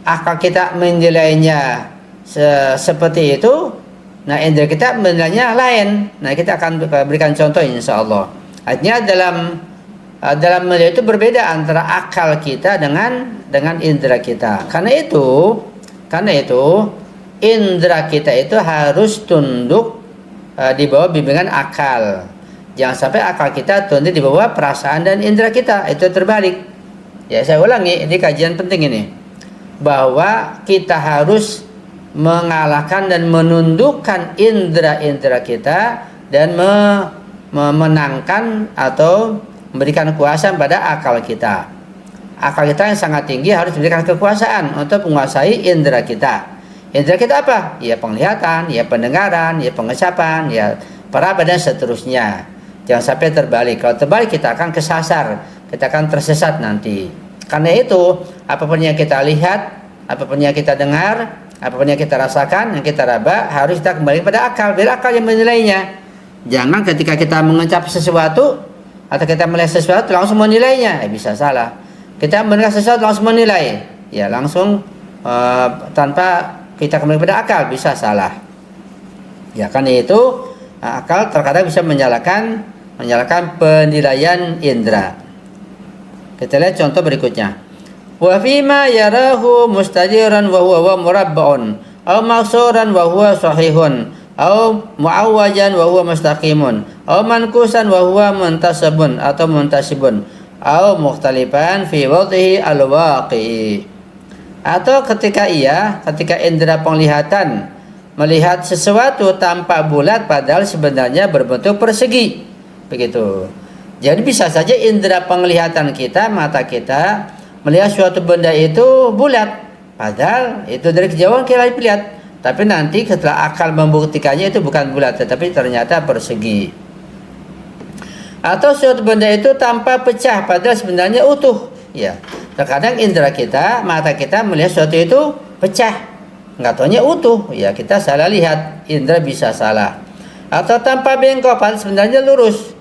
Akal kita menilainya seperti itu, nah indera kita menilainya lain. Nah, kita akan berikan contoh insya Allah. Artinya dalam menilai itu berbeda antara akal kita dengan indera kita. Karena itu indera kita itu harus tunduk di bawah bimbingan akal. Jangan sampai akal kita tunduk di bawah perasaan dan indera kita. Itu terbalik. Ya, saya ulangi, ini kajian penting ini. Bahwa kita harus mengalahkan dan menundukkan indera-indera kita dan memenangkan atau memberikan kekuasaan pada akal kita. Akal kita yang sangat tinggi harus diberikan kekuasaan untuk menguasai indera kita. Indera kita apa? Ya penglihatan, ya pendengaran, ya pengecapan, ya peraba dan seterusnya. Jangan sampai terbalik. Kalau terbalik kita akan kesasar, kita akan tersesat nanti. Karena itu, apapun yang kita lihat, apapun yang kita dengar, apapun yang kita rasakan, yang kita raba, harus kita kembali pada akal. Biar akal yang menilainya. Jangan ketika kita mengecap sesuatu atau kita melihat sesuatu langsung menilainya, bisa salah. Kita mendengar sesuatu langsung menilai, ya langsung tanpa kita kembali pada akal, bisa salah. Ya, karena itu akal terkadang bisa menyalahkan penilaian indera. Kita lihat contoh berikutnya. Wa fima yarahu mustadiran wa huwa murabba'un aw maqsuran wa huwa sahihun aw mu'awwajan wa huwa mustaqimun aw mankusan wa huwa muntasabun atau muntasibun aw mukhtalifan fi wadhihi al-waqi'i. Atau ketika indera penglihatan melihat sesuatu tampak bulat padahal sebenarnya berbentuk persegi. Begitu. Jadi bisa saja indera penglihatan kita, mata kita melihat suatu benda itu bulat padahal itu dari kejauhan kita lihat. Tapi nanti setelah akal membuktikannya itu bukan bulat tetapi ternyata persegi. Atau suatu benda itu tampak pecah padahal sebenarnya utuh. Ya. Terkadang indera kita, mata kita melihat sesuatu itu pecah, nggak taunya utuh. Ya, kita salah lihat, indera bisa salah. Atau tampak bengkok padahal sebenarnya lurus.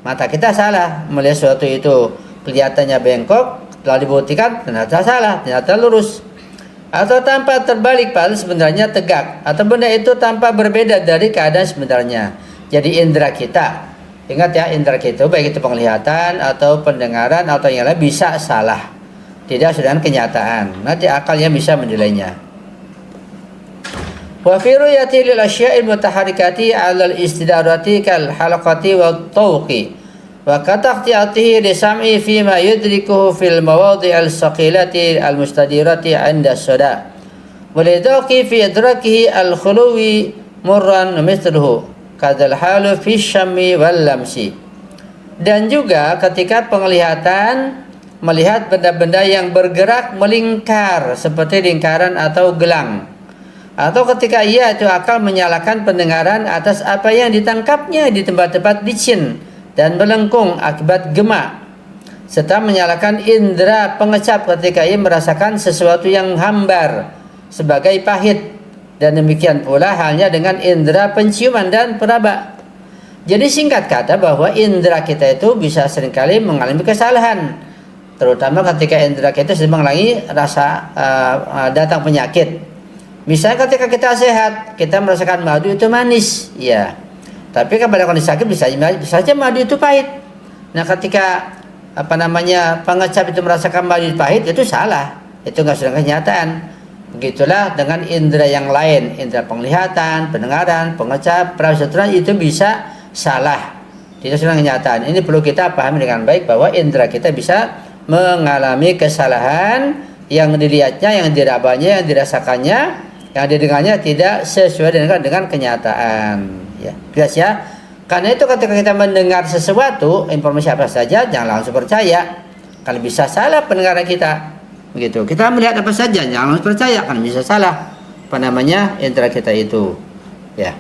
Mata kita salah melihat sesuatu itu kelihatannya bengkok, telah dibuktikan ternyata salah, ternyata lurus. Atau tampak terbalik padahal sebenarnya tegak. Atau benda itu tampak berbeda dari keadaan sebenarnya. Jadi indera kita, ingat ya, indera kita baik itu penglihatan atau pendengaran atau yang lain bisa salah, tidak sedang kenyataan. Nanti akalnya bisa menilainya. Wa fi ru'yati lil asya'il mutaharrikati 'ala al-istidarati kal halaqati wa tawqi wa kataqti'atihi li sam'i fi ma yudrikuhu fil mawadhi' al-saqilati al-mustadirati 'inda as-sada wa lidaqi fi idrakihi al-khuluwi murran mithluhu kadzal halu fi syammi wal lamsi. Dan juga ketika penglihatan melihat benda-benda yang bergerak melingkar seperti lingkaran atau gelang. Atau ketika ia itu akal menyalakan pendengaran atas apa yang ditangkapnya di tempat-tempat licin dan melengkung akibat gema. Serta menyalakan indera pengecap ketika ia merasakan sesuatu yang hambar sebagai pahit. Dan demikian pula halnya dengan indera penciuman dan peraba. Jadi singkat kata bahwa indera kita itu bisa seringkali mengalami kesalahan. Terutama ketika indera kita sedang mengalami rasa datang penyakit. Misalnya ketika kita sehat, kita merasakan madu itu manis, ya. Tapi pada kondisi sakit bisa saja madu itu pahit. Nah, ketika pengecap itu merasakan madu itu pahit, itu salah. Itu nggak sedang kenyataan. Begitulah dengan indera yang lain, indera penglihatan, pendengaran, pengecap, perasaan itu bisa salah. Tidak sedang kenyataan. Ini perlu kita pahami dengan baik bahwa indera kita bisa mengalami kesalahan yang dilihatnya, yang dirabanya, yang dirasakannya, yang didengarnya tidak sesuai dengan kenyataan. Ya, jelas ya. Karena itu ketika kita mendengar sesuatu, informasi apa saja jangan langsung percaya. Kalau bisa salah pendengaran kita. Begitu. Kita melihat apa saja jangan langsung percaya, kan bisa salah. Indera kita itu. Ya.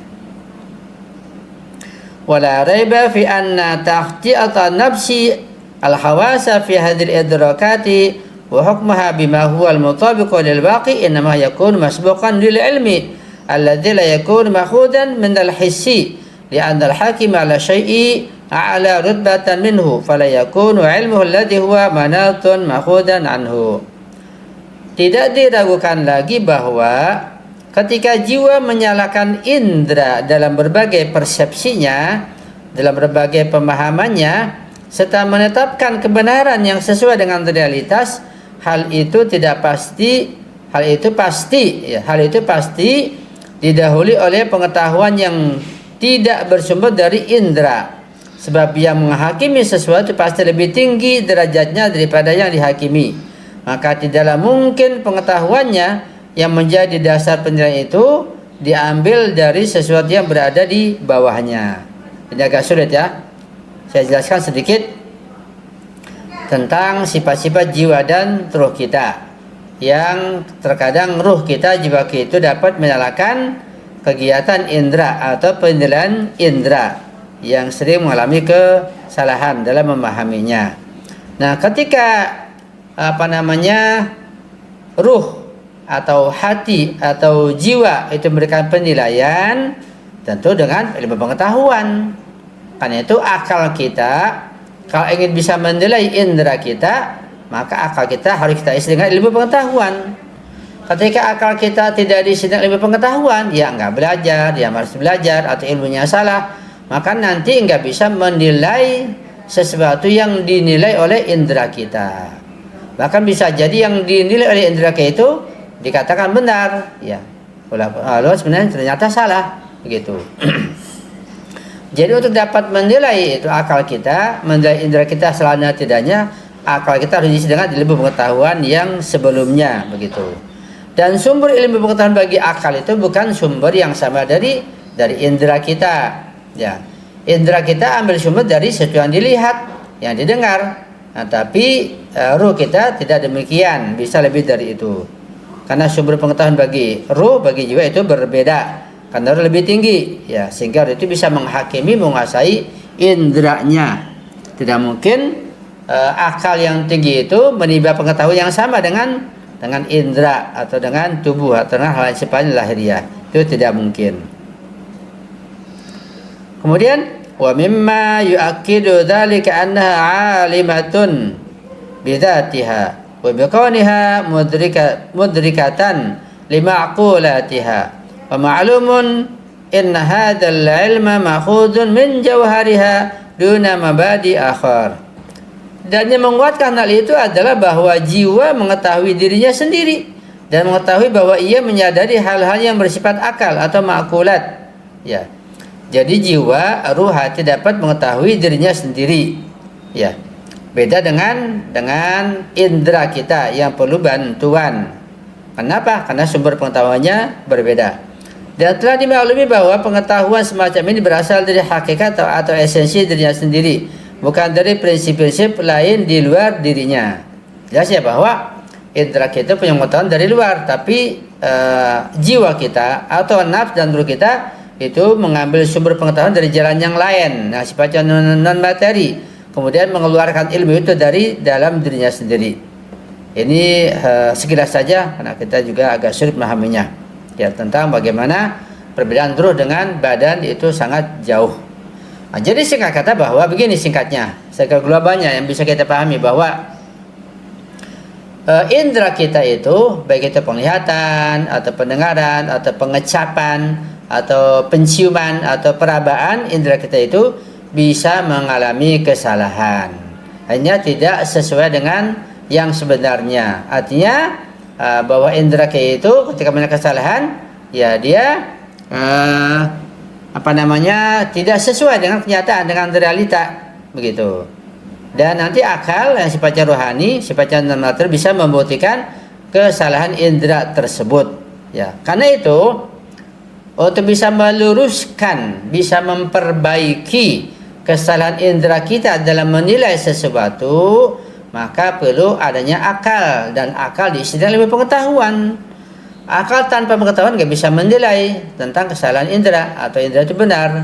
Wala raiba fi anna tahti'ata nafsi al-hawasa fi hadhil idrakati wa hukmuha bima huwa al-mutabiq lil baqi innama yakun masbuqan lil ilmi alladzi la yakun ma'khudan min al-hissi li'anna al-hakim ala syai'i a'la rutbatan minhu fala yakunu ilmuhu alladzi huwa manatun ma'khudan anhu. Tidak diragukan lagi bahwa ketika jiwa menyalakan indera dalam berbagai persepsinya, dalam berbagai pemahamannya, serta menetapkan kebenaran yang sesuai dengan realitas, hal itu pasti didahului oleh pengetahuan yang tidak bersumber dari indera. Sebab yang menghakimi sesuatu pasti lebih tinggi derajatnya daripada yang dihakimi. Maka tidaklah mungkin pengetahuannya yang menjadi dasar penilaian itu diambil dari sesuatu yang berada di bawahnya. Ini agak sulit ya. Saya jelaskan sedikit tentang sifat-sifat jiwa dan ruh kita. Yang terkadang ruh kita, jiwa kita itu dapat menyalakan kegiatan indera atau penilaian indera yang sering mengalami kesalahan dalam memahaminya. Nah, ketika ruh atau hati atau jiwa itu memberikan penilaian, tentu dengan ilmu pengetahuan. Karena itu akal kita kalau ingin bisa menilai indera kita, maka akal kita harus kita isi dengan ilmu pengetahuan. Ketika akal kita tidak diisi dengan ilmu pengetahuan, dia nggak belajar, dia harus belajar atau ilmunya salah, maka nanti nggak bisa menilai sesuatu yang dinilai oleh indera kita. Bahkan bisa jadi yang dinilai oleh indera kita itu dikatakan benar, ya, lalu sebenarnya ternyata salah, begitu. Jadi untuk dapat menilai itu akal kita, menilai indera kita salah dan tidaknya, akal kita harus diisi dengan ilmu pengetahuan yang sebelumnya, begitu. Dan sumber ilmu pengetahuan bagi akal itu bukan sumber yang sama dari indera kita. Ya, indera kita ambil sumber dari sesuatu yang dilihat, yang didengar. Nah, tapi ruh kita tidak demikian, bisa lebih dari itu. Karena sumber pengetahuan bagi ruh, bagi jiwa itu berbeda. Karena ruh lebih tinggi, ya, sehingga ruh itu bisa menghakimi, menguasai inderanya. Tidak mungkin akal yang tinggi itu menimba pengetahuan yang sama dengan indera atau dengan tubuh atau dengan hal yang sifatnya lahiriah. Itu tidak mungkin. Kemudian wa mimma yu'akkidu dzalika annaha 'alimatun bidzatiha wa biqauniha mudrikatan lima'qulatiha wa ma'lumun inna hadzal 'ilma ma'khudun min jawhariha duna mabadi akhar. Dan yang menguatkan hal itu adalah bahwa jiwa mengetahui dirinya sendiri dan mengetahui bahwa ia menyadari hal-hal yang bersifat akal atau ma'kulat. Ya. Jadi jiwa, ruh, hati dapat mengetahui dirinya sendiri. Ya. Beda dengan indera kita yang perlu bantuan. Kenapa? Karena sumber pengetahuannya berbeda. Dan telah dimaklumi bahwa pengetahuan semacam ini berasal dari hakikat atau esensi dirinya sendiri, bukan dari prinsip-prinsip lain di luar dirinya. Jelas ya bahwa indera kita punya pengetahuan dari luar, tapi jiwa kita atau nafs dan ruh kita itu mengambil sumber pengetahuan dari jalan yang lain. Nah, sifatnya non materi, kemudian mengeluarkan ilmu itu dari dalam dirinya sendiri. Ini sekilas saja, karena kita juga agak sulit memahaminya. Ya, tentang bagaimana perbedaan ruh dengan badan itu sangat jauh. Nah, jadi singkat kata bahwa begini singkatnya, secara globalnya yang bisa kita pahami bahwa indera kita itu, baik itu penglihatan atau pendengaran atau pengecapan atau penciuman atau perabaan, indera kita itu bisa mengalami kesalahan, hanya tidak sesuai dengan yang sebenarnya. Artinya bahwa indera kita itu ketika melakukan kesalahan, ya dia tidak sesuai dengan kenyataan, dengan realita, begitu. Dan nanti akal yang sifatnya rohani, sifatnya non materi bisa membuktikan kesalahan indera tersebut. Ya, karena itu untuk bisa meluruskan, bisa memperbaiki kesalahan indera kita dalam menilai sesuatu, maka perlu adanya akal, dan akal diisi dengan ilmu pengetahuan. Akal tanpa pengetahuan nggak bisa menilai tentang kesalahan indera atau indera itu benar.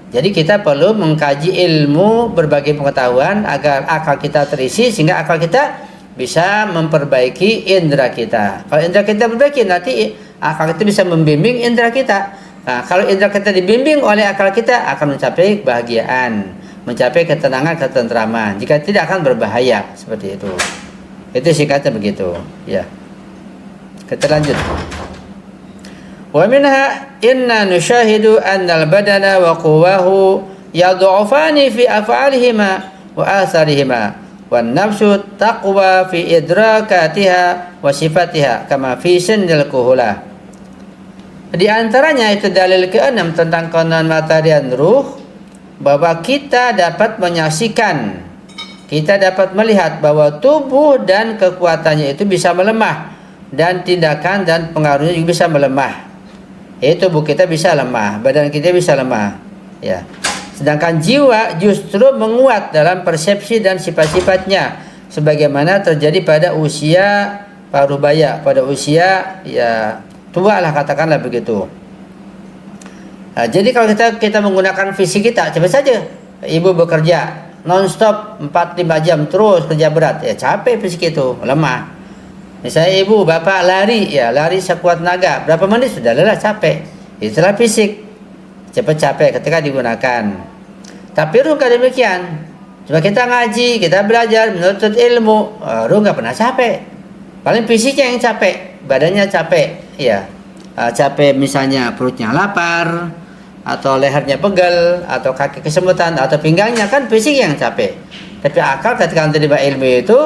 Jadi kita perlu mengkaji ilmu berbagai pengetahuan agar akal kita terisi, sehingga akal kita bisa memperbaiki indera kita. Kalau indera kita perbaiki, nanti akal itu bisa membimbing indera kita. Nah, kalau indera kita dibimbing oleh akal kita, akan mencapai kebahagiaan, mencapai ketenangan, ketentraman. Jika tidak, akan berbahaya. Seperti itu. Itu singkatnya begitu. Ya. Kita lanjut. Wa minha inna nushahidu anna al-badana wa quwwahu yad'ufani fi af'alihima wa atharihima. Wan nafsu taqwa fi idrakatiha wa sifatiha kama fi sinil kuhula. Di antaranya itu dalil ke-6 tentang keunaan materi dan ruh, bahwa kita dapat menyaksikan, kita dapat melihat bahwa tubuh dan kekuatannya itu bisa melemah, dan tindakan dan pengaruhnya juga bisa melemah. Tubuh kita bisa lemah, badan kita bisa lemah, ya. Sedangkan jiwa justru menguat dalam persepsi dan sifat-sifatnya, sebagaimana terjadi pada usia parubaya, pada usia ya tua lah, katakanlah begitu. Nah, jadi kalau kita menggunakan fisik kita, coba saja ibu bekerja non-stop 4-5 jam terus kerja berat, ya capek fisik itu, lemah. Misalnya ibu bapak lari, ya lari sekuat naga, berapa menit sudah lelah, capek. Itulah fisik, cepat capek ketika digunakan. Tapi ruh nggak demikian. Coba kita ngaji, kita belajar, menuntut ilmu, ruh nggak pernah capek. Paling fisiknya yang capek, badannya capek, ya. Capek misalnya perutnya lapar, atau lehernya pegel, atau kaki kesemutan, atau pinggangnya, kan fisik yang capek. Tapi akal ketika menerima ilmu itu,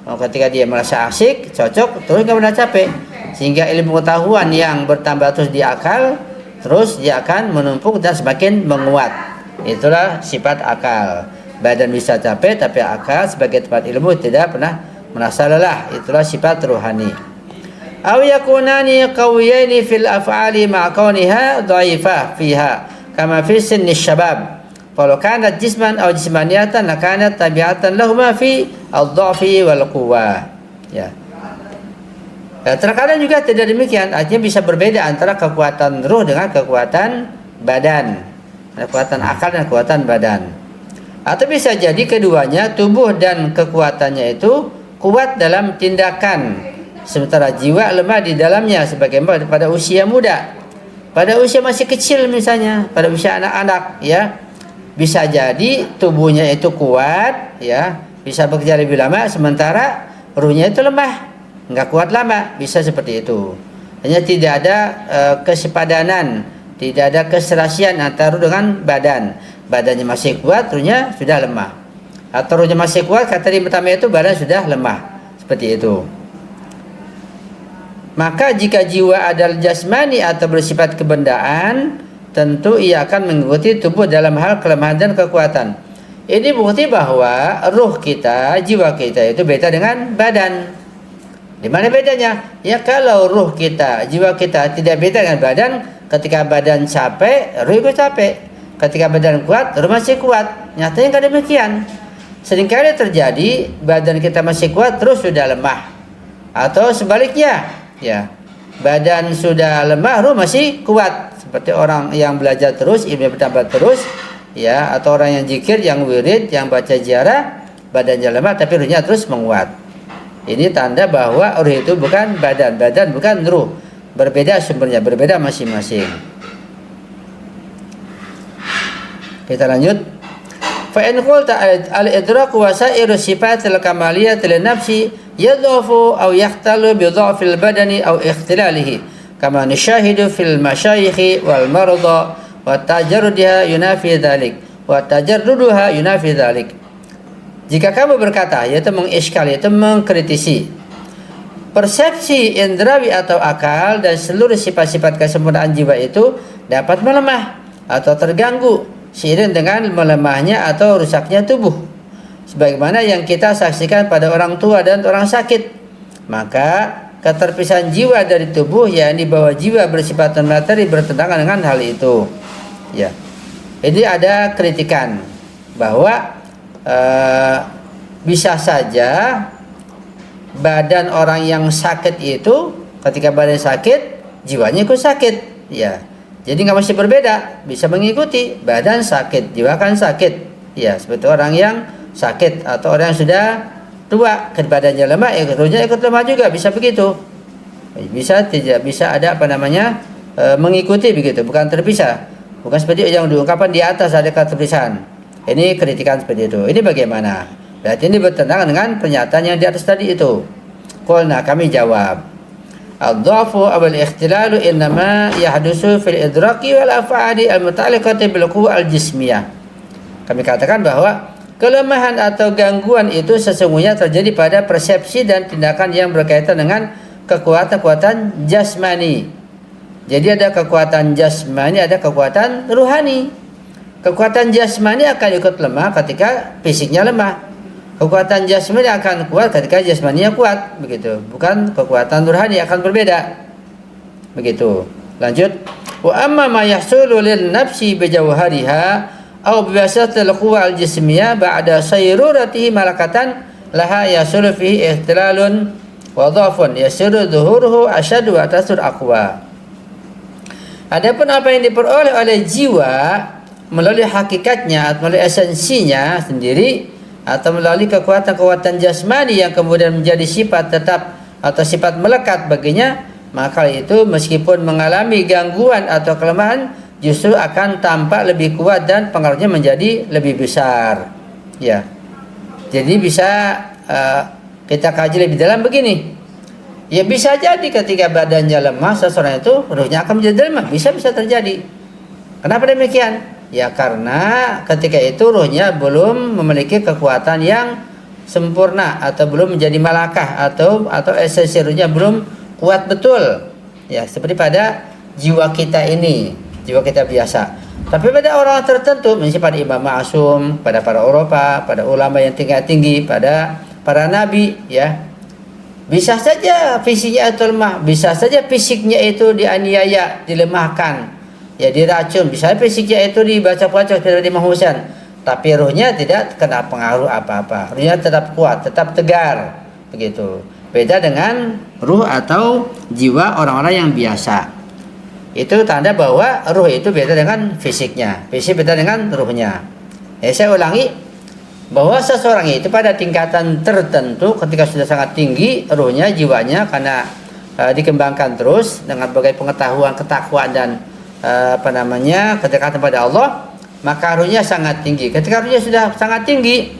ketika dia merasa asik, cocok, terus nggak pernah capek. Sehingga ilmu pengetahuan yang bertambah terus di akal, terus dia akan menumpuk dan semakin menguat. Itulah sifat akal. Badan bisa capek, tapi akal sebagai tempat ilmu tidak pernah merasa lelah. Itulah sifat ruhani. Aw yakunani qawiyaini fil af'ali ma kauniha dhaifah fiha kama fi sinni syabab. Kalau kanat jisman aw jismaniyatan lakanat tabi'atan lahuma fi ad-dhafi wal quwwah. Ya. Terkadang juga tidak demikian, artinya bisa berbeda antara kekuatan ruh dengan kekuatan badan, kekuatan akal dan kekuatan badan. Atau bisa jadi keduanya, tubuh dan kekuatannya itu kuat dalam tindakan, sementara jiwa lemah di dalamnya, sebagaimana pada usia muda, pada usia masih kecil misalnya, pada usia anak-anak, ya bisa jadi tubuhnya itu kuat, ya bisa bekerja lebih lama, sementara ruhnya itu lemah, nggak kuat lama, bisa seperti itu. Hanya tidak ada kesepadanan, tidak ada keserasian antara ruh dengan badan. Badannya masih kuat, ruhnya sudah lemah. Atau ruhnya masih kuat, kata yang pertama itu badan sudah lemah, seperti itu. Maka jika jiwa adalah jasmani atau bersifat kebendaan, tentu ia akan mengikuti tubuh dalam hal kelemahan dan kekuatan. Ini bukti bahwa ruh kita, jiwa kita itu beda dengan badan. Di mana bedanya? Ya kalau ruh kita, jiwa kita tidak beda dengan badan, ketika badan capek, ruh ikut capek. Ketika badan kuat, ruh masih kuat. Nyatanya nggak demikian. Seringkali terjadi badan kita masih kuat, terus sudah lemah. Atau sebaliknya, ya badan sudah lemah, ruh masih kuat. Seperti orang yang belajar terus, ilmu bertambah terus, ya, atau orang yang zikir, yang wirid, yang baca ziarah, badannya lemah tapi ruhnya terus menguat. Ini tanda bahwa ruh itu bukan badan, badan bukan ruh. Berbeda sumbernya, berbeda masing-masing. Kita lanjut. Fa in qulta al-idrak wa sa'iru sifatil kamaliyah lin nafsi yadhafu aw yahtalu bi dha'fil badani aw ikhtilalihi kama nishahidu fil masyayikh wal marada wa tajarruduha yunafi dhalik wa tajarruduha yunafi dhalik. Jika kamu berkata, yaitu mengiskal, yaitu mengkritisi persepsi indrawi atau akal dan seluruh sifat-sifat kesempurnaan jiwa itu dapat melemah atau terganggu seiring dengan melemahnya atau rusaknya tubuh, sebagaimana yang kita saksikan pada orang tua dan orang sakit, maka keterpisahan jiwa dari tubuh, yakni bahwa jiwa bersifat non-materi, bertentangan dengan hal itu. Ya, jadi ada kritikan bahwa bisa saja badan orang yang sakit itu, ketika badan sakit, jiwanya ikut sakit. Ya, jadi nggak mesti berbeda, bisa mengikuti. Badan sakit, jiwa kan sakit. Ya, seperti orang yang sakit atau orang yang sudah tua, badannya lemah, ruhnya ikut lemah juga, bisa begitu. Bisa tidak bisa ada mengikuti begitu, bukan terpisah. Bukan seperti yang diungkapkan di atas ada keterpisahan. Ini kritikan seperti itu. Ini bagaimana? Berarti ini bertentangan dengan pernyataan yang di atas tadi itu. Qulna, kami jawab, ad-dhafu awal ikhtilalu innama yahdusu fil idraki wal af'ali al-muta'alliqati bil quwwa al-jismiyah. Kami katakan bahwa kelemahan atau gangguan itu sesungguhnya terjadi pada persepsi dan tindakan yang berkaitan dengan kekuatan-kekuatan jasmani. Jadi ada kekuatan jasmani, ada kekuatan ruhani. Kekuatan jasmani akan ikut lemah ketika fisiknya lemah. Kekuatan jasmani akan kuat ketika jasmaninya kuat, begitu. Bukan kekuatan ruhani, akan berbeda. Begitu. Lanjut. Wa amma ma yahsulu lin nafsi bi jawhariha aw bi wasatil quwwa al-jismiyah ba'da sayruratihi malakatan laha yasulu fihi ihtilalun wa dhafun yasiru dhuhuruhu asyadu wa tasur aqwa. Adapun apa yang diperoleh oleh jiwa melalui hakikatnya, melalui esensinya sendiri, atau melalui kekuatan-kekuatan jasmani yang kemudian menjadi sifat tetap atau sifat melekat baginya, maka itu meskipun mengalami gangguan atau kelemahan justru akan tampak lebih kuat dan pengaruhnya menjadi lebih besar. Ya, jadi bisa kita kaji lebih dalam begini. Ya bisa jadi ketika badannya lemah seseorang itu ruhnya akan menjadi lemah, bisa terjadi. Kenapa demikian? Ya karena ketika itu ruhnya belum memiliki kekuatan yang sempurna atau belum menjadi malakah atau esensi ruhnya belum kuat betul. Ya seperti pada jiwa kita ini, jiwa kita biasa. Tapi pada orang tertentu, misalnya pada Imam Ma'sum, pada para Eropa, pada ulama yang tinggi, pada para nabi, ya. Bisa saja fisiknya itu lemah, bisa saja fisiknya itu dianiaya, dilemahkan, ya diracun, bisa fisiknya itu dibaca-baca seperti Imam Husain, tapi ruhnya tidak kena pengaruh apa-apa, ruhnya tetap kuat, tetap tegar, begitu. Beda dengan ruh atau jiwa orang-orang yang biasa. Itu tanda bahwa ruh itu beda dengan fisiknya, fisik beda dengan ruhnya. Saya ulangi, bahwa seseorang itu pada tingkatan tertentu ketika sudah sangat tinggi ruhnya, jiwanya karena dikembangkan terus dengan berbagai pengetahuan, ketakwaan dan kedekatan pada Allah, maka ruhnya sangat tinggi. Ketika ruhnya sudah sangat tinggi,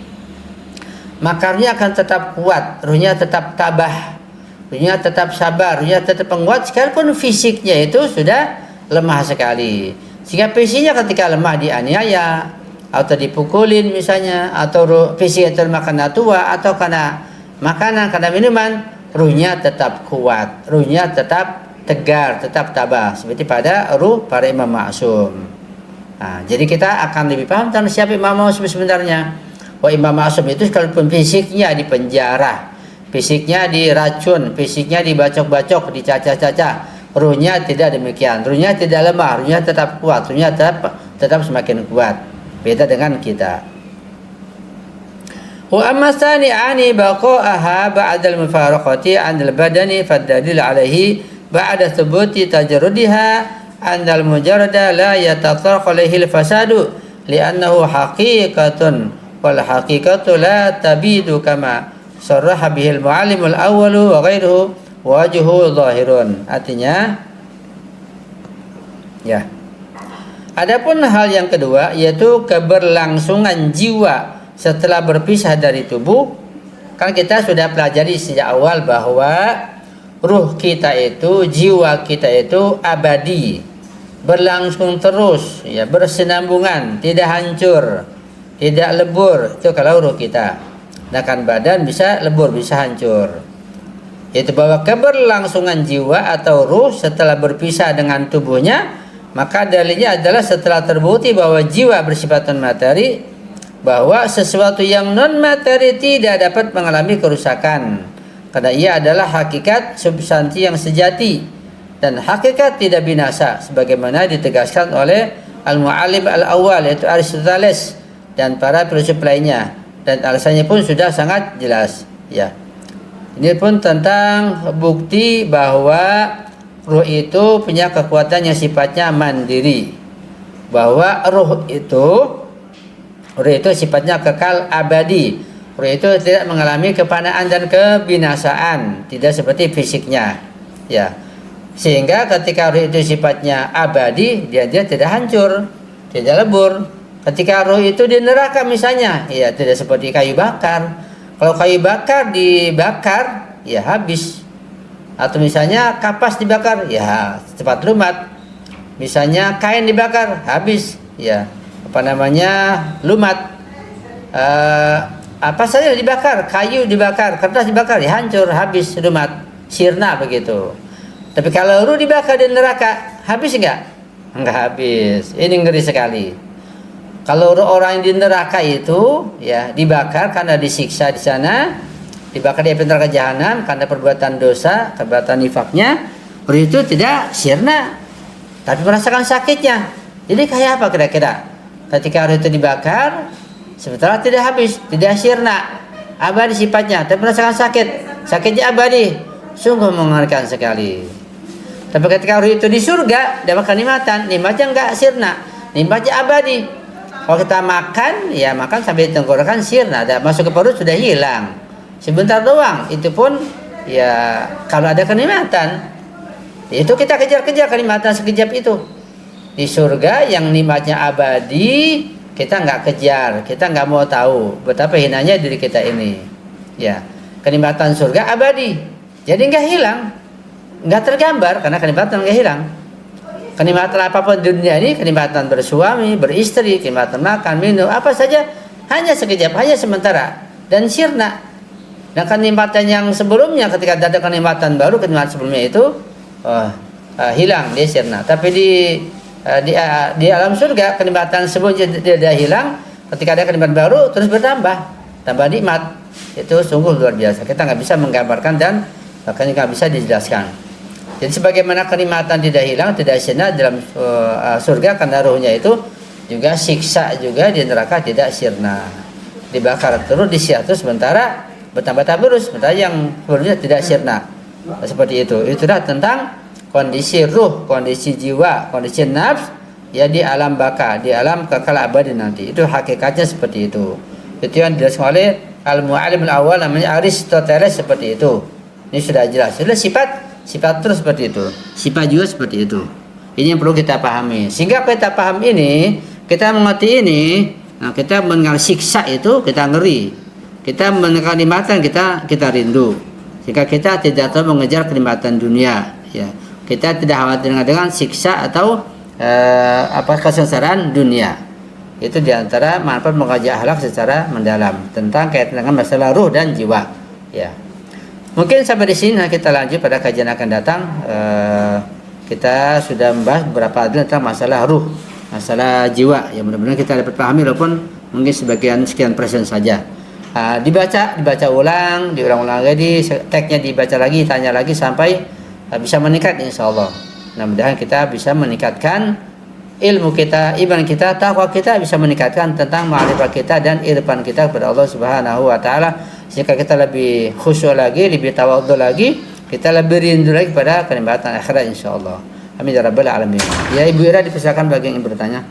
maka ruhnya akan tetap kuat, ruhnya tetap tabah, ruhnya tetap sabar, ruhnya tetap penguat sekalipun fisiknya itu sudah lemah sekali. Sehingga fisiknya ketika lemah dianiaya atau dipukulin misalnya, atau fisik itu karena tua atau karena makanan, karena minuman, ruhnya tetap kuat, ruhnya tetap tegar, tetap tabah seperti pada ruh para Imam Ma'sum. Nah, jadi kita akan lebih paham tentang siapa Imam Ma'sum sebenarnya. Wah, Imam Ma'sum itu sekalipun fisiknya dipenjara, fisiknya diracun, fisiknya dibacok-bacok, dicacah-cacah, ruhnya tidak demikian, ruhnya tidak lemah, ruhnya tetap kuat, ruhnya tetap semakin kuat. Beda dengan kita. Wa amma sani'ani baqa'aha ba'da al-mufaraqati 'an al-badani fad-dalil 'alaihi ba'da thubuti tajarrudiha an al-mujarrada la yatataraq 'alaihi al-fasadu li'annahu haqiqatun wal haqiqatu la tabidu kama sarraha bihi al-mu'allim al-awwal wa ghairuhu wajhu zahirun. Artinya ya, adapun hal yang kedua yaitu keberlangsungan jiwa setelah berpisah dari tubuh. Kan kita sudah pelajari sejak awal bahwa ruh kita itu, jiwa kita itu abadi, berlangsung terus, ya, bersenambungan, tidak hancur, tidak lebur. Itu kalau ruh kita. Sedangkan badan bisa lebur, bisa hancur. Yaitu bahwa keberlangsungan jiwa atau ruh setelah berpisah dengan tubuhnya, maka dalilnya adalah setelah terbukti bahwa jiwa bersifat non materi, bahwa sesuatu yang non materi tidak dapat mengalami kerusakan karena ia adalah hakikat substansi yang sejati dan hakikat tidak binasa sebagaimana ditegaskan oleh al-mu'allim al-awwal yaitu Aristoteles dan para filsuf lainnya, dan alasannya pun sudah sangat jelas, ya. Ini pun tentang bukti bahwa ruh itu punya kekuatan yang sifatnya mandiri, bahwa ruh itu sifatnya kekal abadi, Ruh itu tidak mengalami kefanaan dan kebinasaan, tidak seperti fisiknya. Ya. Sehingga ketika ruh itu sifatnya abadi, dia tidak hancur, tidak lebur. Ketika ruh itu di neraka misalnya, ya tidak seperti kayu bakar. Kalau kayu bakar dibakar, ya habis. Atau misalnya kapas dibakar, ya cepat lumat. Misalnya kain dibakar, habis, ya lumat. Apa saja dibakar, kayu dibakar, kertas dibakar, ya hancur, habis, lumat, sirna begitu. Tapi kalau ruh dibakar di neraka, habis enggak? Enggak habis. Ini ngeri sekali. Kalau orang yang di neraka itu ya dibakar karena disiksa di sana, dibakar di api neraka jahanam karena perbuatan dosa, perbuatan nifaknya, ruh itu tidak sirna, tapi merasakan sakitnya. Jadi kayak apa kira-kira? Ketika ruh itu dibakar, sementara tidak habis, tidak sirna, abadi sifatnya, tapi merasakan sakit, sakitnya abadi, sungguh mengerikan sekali. Tapi ketika ruh itu di surga, dapat kenikmatan, nikmatnya enggak sirna, nikmatnya abadi. Kalau kita makan, ya makan sampai tenggorokan sirna, masuk ke perut sudah hilang, sebentar doang. Itu pun ya kalau ada kenikmatan, itu kita kejar-kejar kenikmatan sekejap itu. Di surga yang nikmatnya abadi, kita nggak kejar, kita nggak mau tahu betapa hinanya diri kita ini. Ya, kenikmatan surga abadi, jadi nggak hilang, nggak tergambar karena kenikmatan nggak hilang. Kenikmatan apapun di dunia ini, kenikmatan bersuami, beristri, kenikmatan makan, minum, apa saja hanya sekejap, hanya sementara dan sirna. Dan kenikmatan yang sebelumnya ketika ada kenikmatan baru, kenikmatan sebelumnya itu hilang, dia sirna. Tapi di alam surga kenikmatan sebelumnya dia hilang, ketika ada kenikmatan baru terus bertambah, tambah nikmat. Itu sungguh luar biasa, kita nggak bisa menggambarkan dan bahkan nggak bisa dijelaskan. Jadi sebagaimana kenikmatan tidak hilang, tidak sirna dalam surga karena ruhnya itu, juga siksa juga di neraka tidak sirna, dibakar terus, disiar terus, sementara bertambah-tambah terus, sementara yang sebelumnya tidak sirna. Seperti itu. Itulah tentang kondisi ruh, kondisi jiwa, kondisi nafs ya di alam baka, di alam kekal abadi nanti. Itu hakikatnya seperti itu. Itu yang dijelaskan oleh Al-Mu'allim al-Awwal namanya Aristoteles seperti itu. Ini sudah jelas. Sudah sifat terus seperti itu. Sifat juga seperti itu. Ini yang perlu kita pahami. Sehingga kita paham ini, kita mengerti ini, nah kita mengenal siksa itu kita ngeri. Kita mengenal kenikmatan kita rindu. Sehingga kita tidak terlalu mengejar kenikmatan dunia, ya. Kita tidak khawatir dengan siksa atau kesengsaraan dunia. Itu diantara manfaat mengkaji akhlak secara mendalam tentang kaitan dengan masalah ruh dan jiwa, ya. Mungkin sampai di sini kita lanjut pada kajian akan datang. Kita sudah membahas beberapa adil tentang masalah ruh, masalah jiwa. Ya mudah-mudahan kita dapat pahami walaupun mungkin sekian persen saja. Dibaca ulang, diulang-ulang lagi, teksnya dibaca lagi, tanya lagi sampai bisa meningkat insyaallah. Mudah-mudahan kita bisa meningkatkan ilmu kita, iman kita, takwa kita, bisa meningkatkan tentang ma'rifat kita dan irfan kita kepada Allah Subhanahu wa taala, sehingga kita lebih khusyuk lagi, lebih tawadhu lagi, kita lebih rindu lagi pada kenikmatan akhirat insyaallah. Amin ya rabbal alamin. Ya Ibu Ira, dipersilakan bagi yang ingin bertanya.